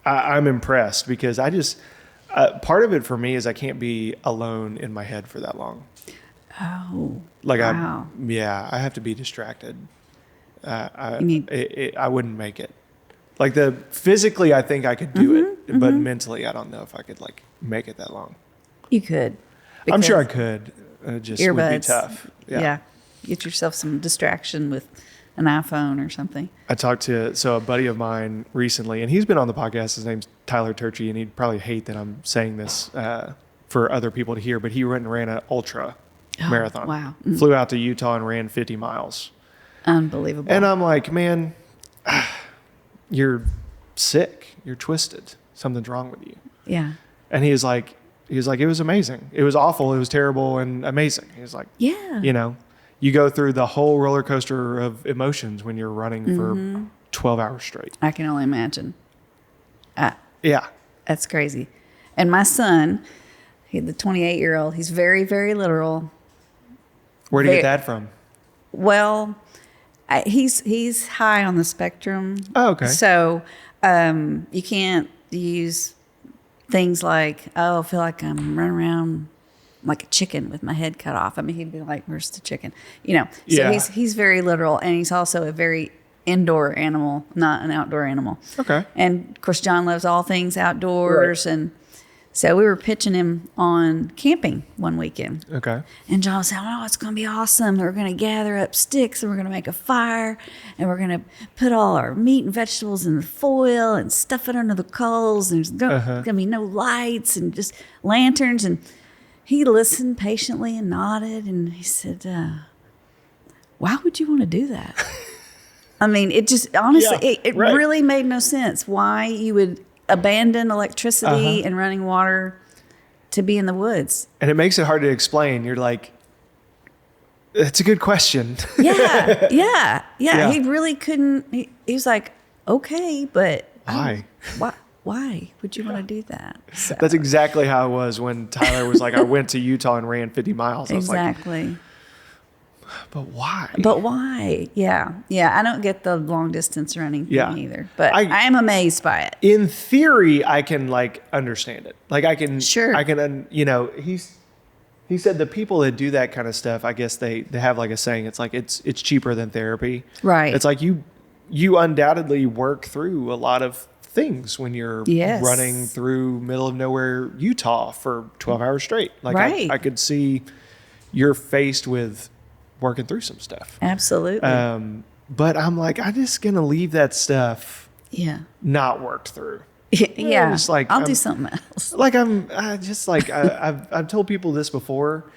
I'm impressed because I just part of it for me is I can't be alone in my head for that long. Oh, Like wow. I have to be distracted. I You wouldn't make it. Like physically, I think I could do it, but mentally, I don't know if I could like make it that long. You could. I'm sure I could. It just Earbuds. would be tough. Yeah. Get yourself some distraction with an iPhone or something. I talked to a buddy of mine recently, and he's been on the podcast. His name's Tyler Turchi, and he'd probably hate that I'm saying this for other people to hear, but he went and ran an ultra marathon. Wow. Flew out to Utah and ran 50 miles. Unbelievable. And I'm like, man, you're sick. You're twisted. Something's wrong with you. Yeah. And he was like, it was amazing. It was awful. It was terrible and amazing. He was like, yeah. You go through the whole roller coaster of emotions when you're running for 12 hours straight. I can only imagine. Yeah. That's crazy. And my son, the 28-year-old, he's very, very literal. Where do you get that from? Well, he's high on the spectrum. Oh, okay. So you can't use things like, oh, I feel like I'm running around like a chicken with my head cut off. I mean, he'd be like, where's the chicken? So Yeah. he's very literal, and he's also a very indoor animal, not an outdoor animal. Okay. And of course, John loves all things outdoors. Right. And so we were pitching him on camping one weekend. Okay. And John said, oh, it's going to be awesome. We're going to gather up sticks and we're going to make a fire and we're going to put all our meat and vegetables in the foil and stuff it under the coals. And there's going to be no lights and just lanterns. And he listened patiently and nodded. And he said, why would you want to do that? I mean, it just, honestly, it right. really made no sense why you would abandon electricity and running water to be in the woods. And it makes it hard to explain. You're like, it's a good question. Yeah. He really couldn't. He was like, okay, but Why? Why would you want to do that? So, That's exactly how it was when Tyler was like, I went to Utah and ran 50 miles. I was exactly. like, but why? But why? Yeah. I don't get the long distance running thing either. But I am amazed by it. In theory, I can like understand it. Like I can, Sure. I can, he said the people that do that kind of stuff, I guess they have like a saying. It's like, it's cheaper than therapy. Right. It's like you undoubtedly work through a lot of things when you're running through middle of nowhere, Utah for 12 hours straight. Like right. I could see you're faced with working through some stuff. Absolutely. But I'm like, I'm just going to leave that stuff not worked through. Yeah. Just like, I'll do something else. Like I've told people this before.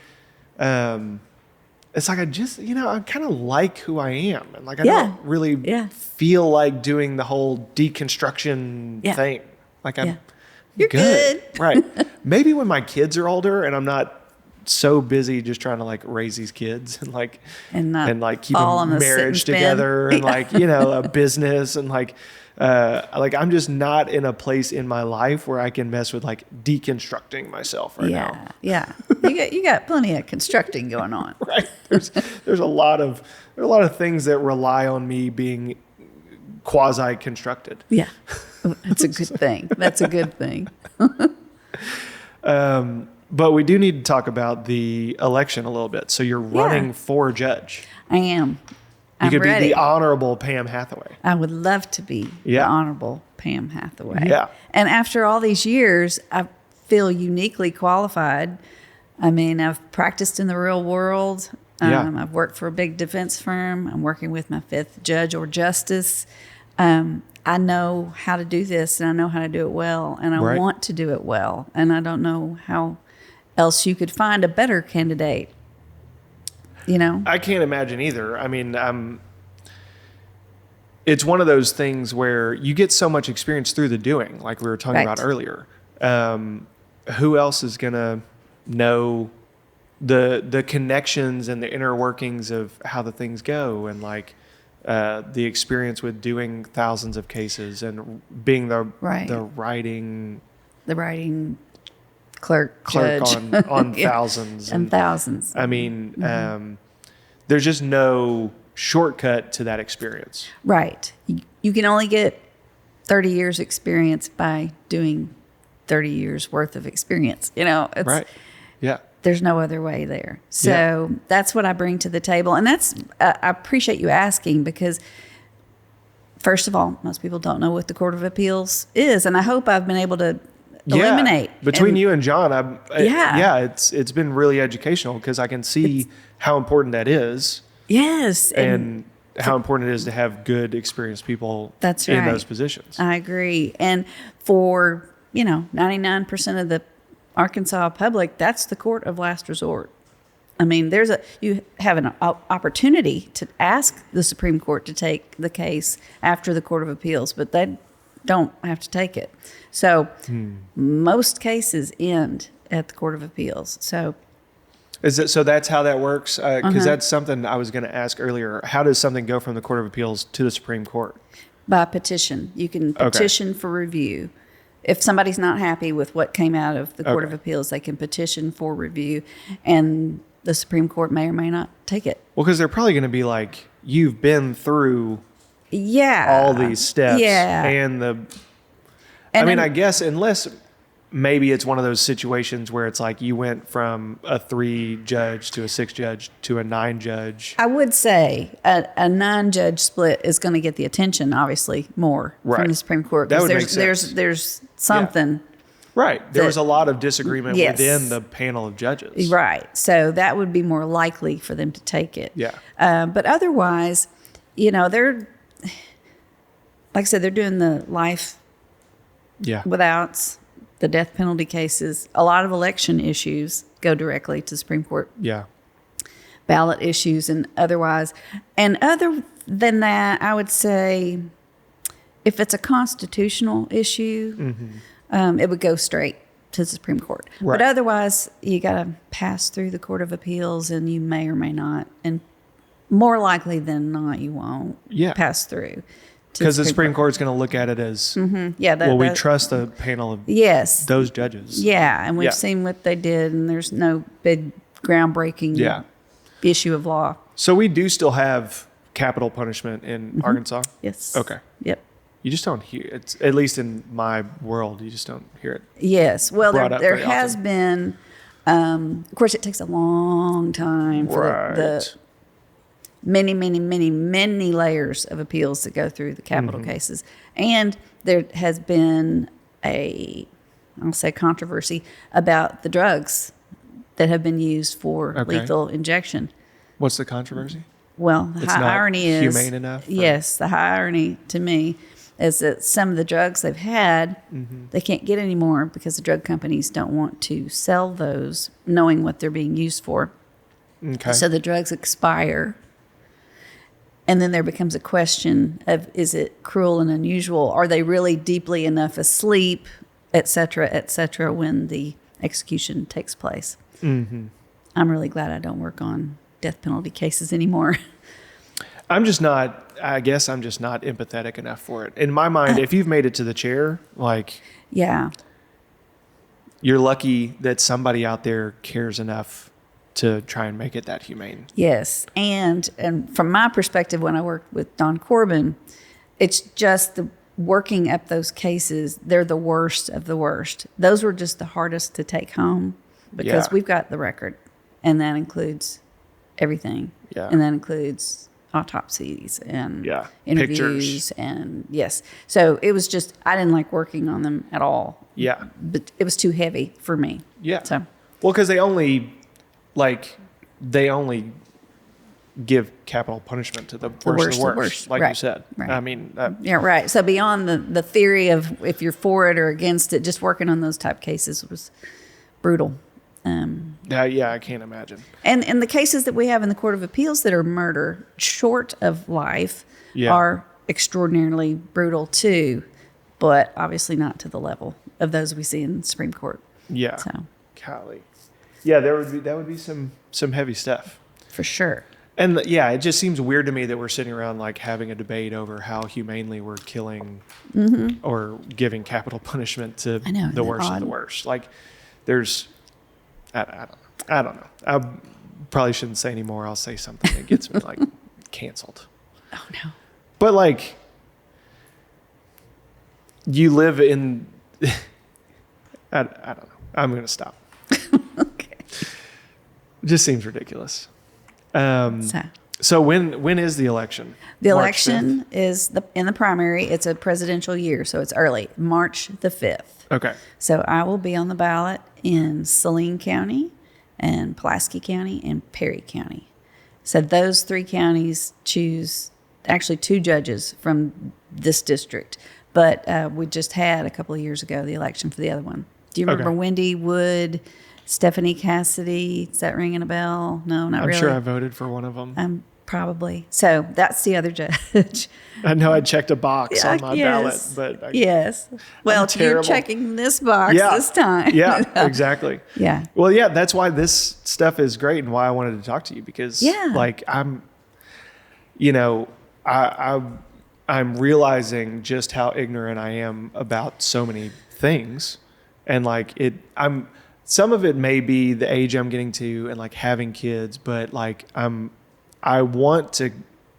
It's like, I kind of like who I am. And like, I don't really feel like doing the whole deconstruction thing. Like You're good. Right. Maybe when my kids are older and I'm not so busy just trying to like raise these kids and keep a marriage together and a business and like I'm just not in a place in my life where I can mess with like deconstructing myself right now. Yeah. You got plenty of constructing going on. Right. There's a lot of things that rely on me being quasi constructed. Yeah. That's a good thing. That's a good thing. But we do need to talk about the election a little bit. So you're running for judge. I am. You could ready. be the Honorable Pam Hathaway. I would love to be the Honorable Pam Hathaway. Yeah. And after all these years, I feel uniquely qualified. I mean, I've practiced in the real world. I've worked for a big defense firm. I'm working with my 5th judge or justice. I know how to do this, and I know how to do it well, and I want to do it well. And I don't know how else you could find a better candidate. I can't imagine either. I mean, it's one of those things where you get so much experience through the doing, like we were talking about earlier. Who else is going to know the connections and the inner workings of how the things go, and like the experience with doing thousands of cases and being the writing clerk judge. on thousands and thousands. I mean, there's just no shortcut to that experience. Right. You can only get 30 years experience by doing 30 years worth of experience. It's, right. Yeah. There's no other way there. So that's what I bring to the table. And that's, I appreciate you asking, because first of all, most people don't know what the Court of Appeals is. And I hope I've been able to eliminate. Between you and John, it's been really educational, because I can see how important that is. Yes. And how important it is to have good, experienced people in those positions. I agree. And for, 99% of the Arkansas public, that's the court of last resort. I mean, you have an opportunity to ask the Supreme Court to take the case after the Court of Appeals, but they don't have to take it. So most cases end at the Court of Appeals. So that's how that works? Because that's something I was going to ask earlier. How does something go from the Court of Appeals to the Supreme Court? By petition. You can petition for review. If somebody's not happy with what came out of the Court of Appeals, they can petition for review, and the Supreme Court may or may not take it. Well, because they're probably going to be like, you've been through all these steps. Yeah. I guess unless maybe it's one of those situations where it's like you went from a 3-judge to a 6-judge to a 9-judge. I would say a 9-judge split is going to get the attention, obviously, more from the Supreme Court. That would make sense. There's something. Yeah. Right. There was a lot of disagreement within the panel of judges. Right. So that would be more likely for them to take it. Yeah. But otherwise, they're, like I said, they're doing the life withouts, the death penalty cases. A lot of election issues go directly to the Supreme Court. Yeah. Ballot issues and otherwise. And other than that, I would say if it's a constitutional issue, it would go straight to the Supreme Court. Right. But otherwise, you got to pass through the Court of Appeals, and you may or may not. And more likely than not, you won't pass through. Because the Supreme Court's going to look at it as, we trust the panel of those judges. Yeah, and we've seen what they did, and there's no big groundbreaking issue of law. So we do still have capital punishment in Arkansas? Yes. Okay. Yep. You just don't hear it. At least in my world, you just don't hear it. Yes. Well, there has been, of course, it takes a long time for the many, many, many, many layers of appeals that go through the capital cases. And there has been I'll say controversy about the drugs that have been used for lethal injection. What's the controversy? Well, the high irony is humane enough? Yes, the high irony to me is that some of the drugs they've had, they can't get anymore because the drug companies don't want to sell those knowing what they're being used for. Okay. So the drugs expire. And then there becomes a question of, is it cruel and unusual? Are they really deeply enough asleep, et cetera, when the execution takes place? I'm really glad I don't work on death penalty cases anymore. I'm just not empathetic enough for it. In my mind, if you've made it to the chair, you're lucky that somebody out there cares enough to try and make it that humane. Yes. And from my perspective, when I worked with Don Corbin, it's just the working up those cases, they're the worst of the worst. Those were just the hardest to take home because we've got the record, and that includes everything. Yeah. And that includes autopsies and interviews. Pictures. And so it was just, I didn't like working on them at all. Yeah. But it was too heavy for me. Yeah. So, well, because they only give capital punishment to the worst of the worst, like you said. Right. I mean, right. So beyond the theory of if you're for it or against it, just working on those type cases was brutal. I can't imagine. And the cases that we have in the Court of Appeals that are murder short of life are extraordinarily brutal too, but obviously not to the level of those we see in the Supreme Court. Yeah. So, golly. Yeah, that would be some heavy stuff. For sure. And it just seems weird to me that we're sitting around like having a debate over how humanely we're killing or giving capital punishment to the worst of the worst. Like there's, I don't know. I probably shouldn't say anymore. I'll say something that gets me like canceled. Oh no. But like you live in, I don't know. I'm going to stop. Okay. It just seems ridiculous. So when is the election? The March election 5th? is in the primary. It's a presidential year, so it's early, March the 5th. Okay. So I will be on the ballot in Saline County and Pulaski County and Perry County. So those 3 counties choose actually 2 judges from this district. But we just had a couple of years ago the election for the other one. Do you remember Wendy Wood, Stephanie Cassidy? Is that ringing a bell? No, not really. I'm sure I voted for one of them. Probably. So that's the other judge. I know I checked a box on my ballot, but yes. Well, you're checking this box this time. Yeah, exactly. Yeah. Well, yeah, that's why this stuff is great and why I wanted to talk to you because like I'm realizing just how ignorant I am about so many things. And like some of it may be the age I'm getting to and like having kids, but like I want to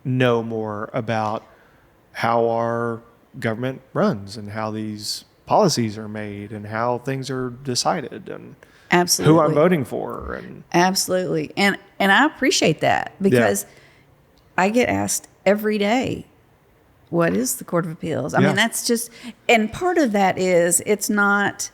know more about how our government runs and how these policies are made and how things are decided and absolutely who I'm voting for. And absolutely. And I appreciate that because I get asked every day, what is the Court of Appeals? I mean, that's just, and part of that is it's not,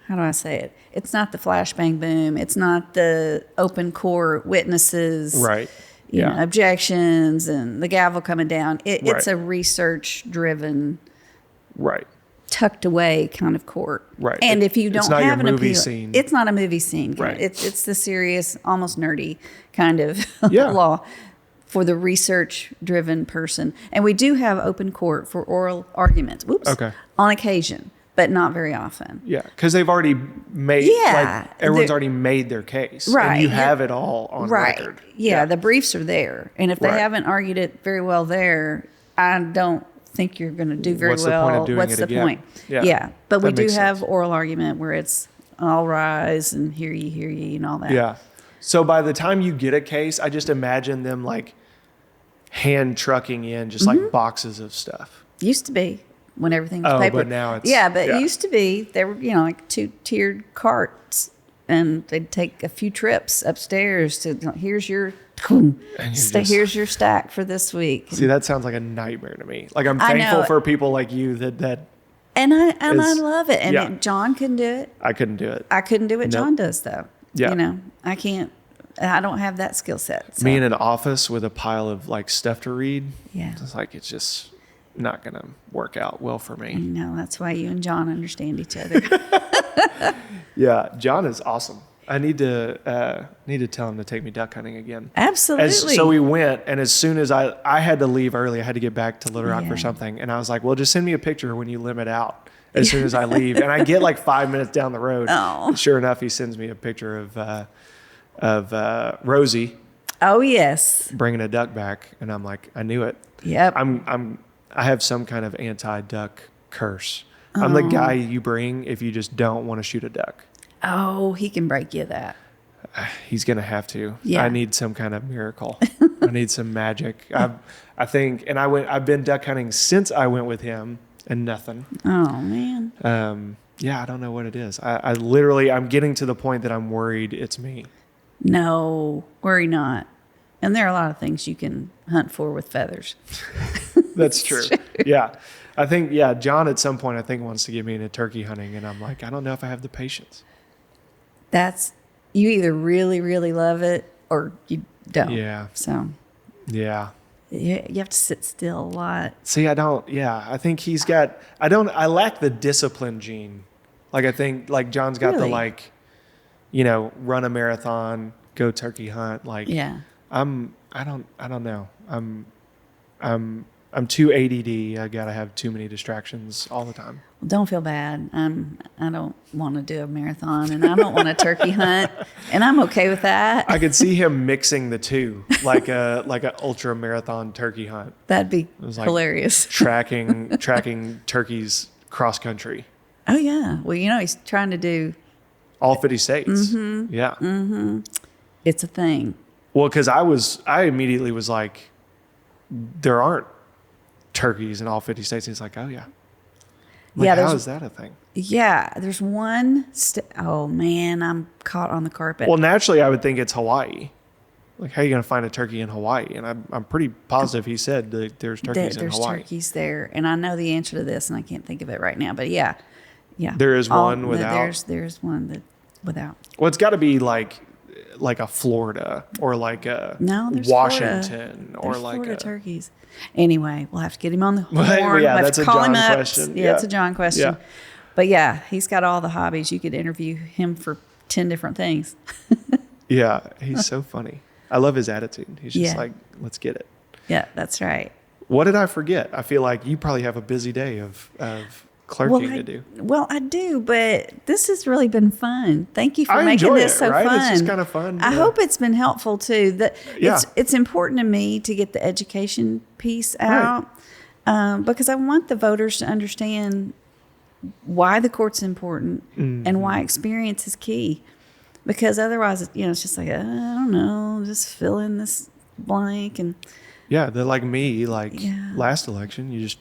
how do I say it? It's not the flash bang boom. It's not the open court witnesses. Right. You know, objections and the gavel coming down. It's a research-driven, tucked away kind of court. Right. And if you don't have an appeal, scene. It's not a movie scene. Right. It's the serious, almost nerdy kind of law for the research-driven person. And we do have open court for oral arguments. On occasion. But not very often. Yeah, because they've already made, like everyone's already made their case. Right. And you have it all on record. Yeah, the briefs are there. And if they haven't argued it very well there, I don't think you're going to do very well. What's the point of doing What's it the again? point? Yeah. But we do have oral argument where it's all rise and hear ye, and all that. Yeah. So by the time you get a case, I just imagine them like hand trucking in just like boxes of stuff. Used to be. When everything was paper. But now it's... it used to be, they were, like 2-tiered carts, and they'd take a few trips upstairs to, here's your stack for this week. See, that sounds like a nightmare to me. Like, I'm thankful for people like you that And I love it. And John couldn't do it. I couldn't do it. I couldn't do what John does, though. Yeah. I can't. I don't have that skill set. So. Me in an office with a pile of, like, stuff to read. Yeah. It's like, it's just... not going to work out well for me. No, that's why you and John understand each other. Yeah, John is awesome. I need to tell him to take me duck hunting again. Absolutely. So we went, and as soon as I had to leave early, I had to get back to Little Rock for something, and I was like, well, just send me a picture when you limit out as soon as I leave. And I get like 5 minutes down the road. Oh. Sure enough, he sends me a picture of Rosie. Oh, yes. Bringing a duck back, and I'm like, I knew it. Yep. I have some kind of anti-duck curse. I'm the guy you bring if you just don't want to shoot a duck. Oh, he can break you that. He's going to have to. Yeah. I need some kind of miracle. I need some magic. I think, and I've been duck hunting since I went with him and nothing. Oh, man. I don't know what it is. I'm getting to the point that I'm worried it's me. No, worry not. And there are a lot of things you can hunt for with feathers. That's true. Yeah. I think, John at some point, I think, wants to get me into turkey hunting. And I'm like, I don't know if I have the patience. You either really, really love it or you don't. Yeah. So. Yeah. You have to sit still a lot. See, I don't, I think I lack the discipline gene. Like, I think, like, John's got the, like, run a marathon, go turkey hunt. Like, I don't know. I'm too ADD. I gotta have too many distractions all the time. Well, don't feel bad. I don't want to do a marathon, and I don't want to turkey hunt, and I'm okay with that. I could see him mixing the two, like a ultra marathon turkey hunt. That'd be hilarious. Tracking turkeys cross country. Oh yeah. Well, he's trying to do all 50 states. Mm-hmm. Yeah. Mm-hmm. It's a thing. Well, because I immediately was like, there aren't turkeys in all 50 states. He's like, oh yeah. How is that a thing? Yeah, there's one. Oh man, I'm caught on the carpet. Well, naturally, I would think it's Hawaii. Like, how are you going to find a turkey in Hawaii? And I'm pretty positive he said that there's turkeys in Hawaii. There's turkeys there, and I know the answer to this, and I can't think of it right now. But yeah. There is one without. There's one that without. Well, it's got to be like a Florida or like a Washington or like Florida turkeys. Anyway, we'll have to get him on the horn. Yeah, that's a John question. Yeah, it's a John question. Yeah. But yeah, he's got all the hobbies. You could interview him for 10 different things. Yeah, he's so funny. I love his attitude. He's just like, let's get it. Yeah, that's right. What did I forget? I feel like you probably have a busy day of clerking to do. Well, I do, but this has really been fun. Thank you for making this so fun. It's just kind of fun. I hope it's been helpful too. It's important to me to get the education piece out because I want the voters to understand why the court's important and why experience is key. Because otherwise, it's just like, I don't know, just fill in this blank. And yeah, they're like me, last election, you just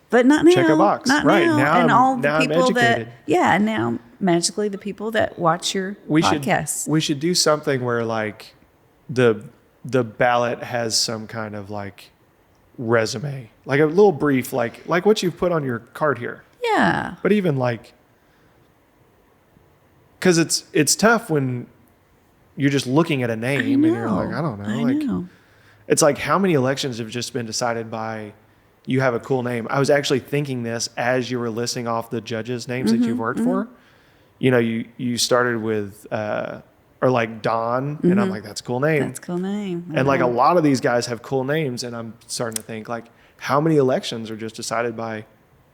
but not now. Check a box. Not right. Now. And all the people that, now magically the people that watch your podcasts. We should do something where like the ballot has some kind of like resume, like a little brief, like what you've put on your card here. Yeah. But even like, because it's tough when you're just looking at a name and you're like, I don't know. I know. It's like how many elections have just been decided by you have a cool name. I was actually thinking this as you were listing off the judges' names that you've worked for. You started with or like Don, and I'm like, that's a cool name. That's a cool name. And like a lot of these guys have cool names, and I'm starting to think like, how many elections are just decided by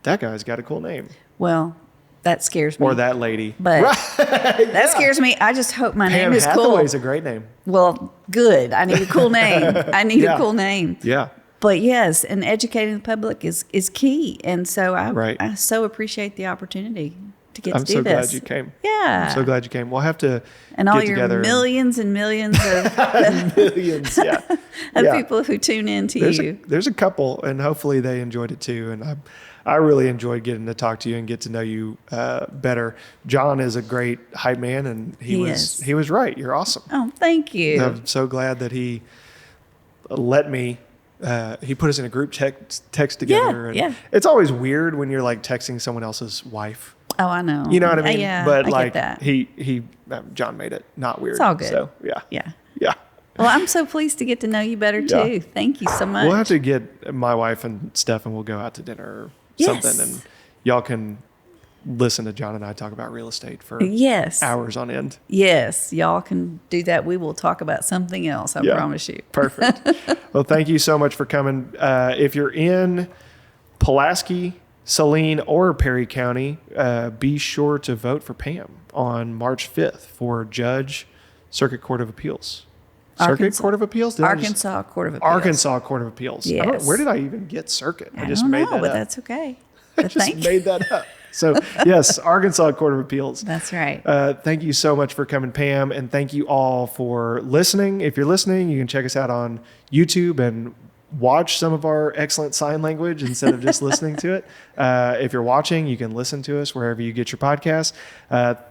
that guy's got a cool name? Well, that scares me. Or that lady. But that scares me. I just hope my name is cool. Pam Hathaway's a great name. Well, good. I need a cool name. I need a cool name. Yeah. But yes, and educating the public is key. And so I so appreciate the opportunity to get to do this. I'm so glad you came. Yeah. I'm so glad you came. We'll have to and all your millions and millions of millions, of people who tune in to you. There's a couple, and hopefully they enjoyed it too. And I really enjoyed getting to talk to you and get to know you better. John is a great hype man, and he was right. You're awesome. Oh, thank you. I'm so glad that he let me. He put us in a group text together. Yeah. It's always weird when you're like texting someone else's wife. Oh, I know. You know what I mean? Yeah, but I like get that. he John made it not weird. It's all good. So Yeah. Yeah. Well, I'm so pleased to get to know you better too. Thank you so much. We'll have to get my wife and Steph, and we'll go out to dinner or something, and y'all can listen to John and I talk about real estate for hours on end. Yes, y'all can do that. We will talk about something else, I promise you. Perfect. Well, thank you so much for coming. If you're in Pulaski, Saline, or Perry County, be sure to vote for Pam on March 5th for Judge Circuit Court of Appeals. Court of Appeals? Arkansas Court of Appeals. Arkansas Court of Appeals. Yes. Where did I even get circuit? I just made that up. But that's okay. I just made that up. So, yes, Arkansas Court of Appeals. That's right. Thank you so much for coming, Pam, and thank you all for listening. If you're listening, you can check us out on YouTube and watch some of our excellent sign language instead of just listening to it. If you're watching, you can listen to us wherever you get your podcasts.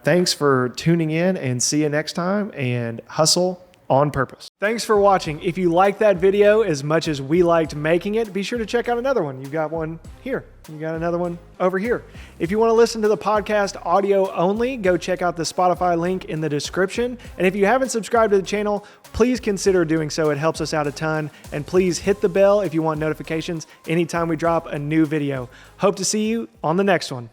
Thanks for tuning in, and see you next time, and hustle on purpose. Thanks for watching. If you liked that video as much as we liked making it, be sure to check out another one. You got one here. You got another one over here. If you want to listen to the podcast audio only, go check out the Spotify link in the description. And if you haven't subscribed to the channel, please consider doing so. It helps us out a ton. And please hit the bell if you want notifications anytime we drop a new video. Hope to see you on the next one.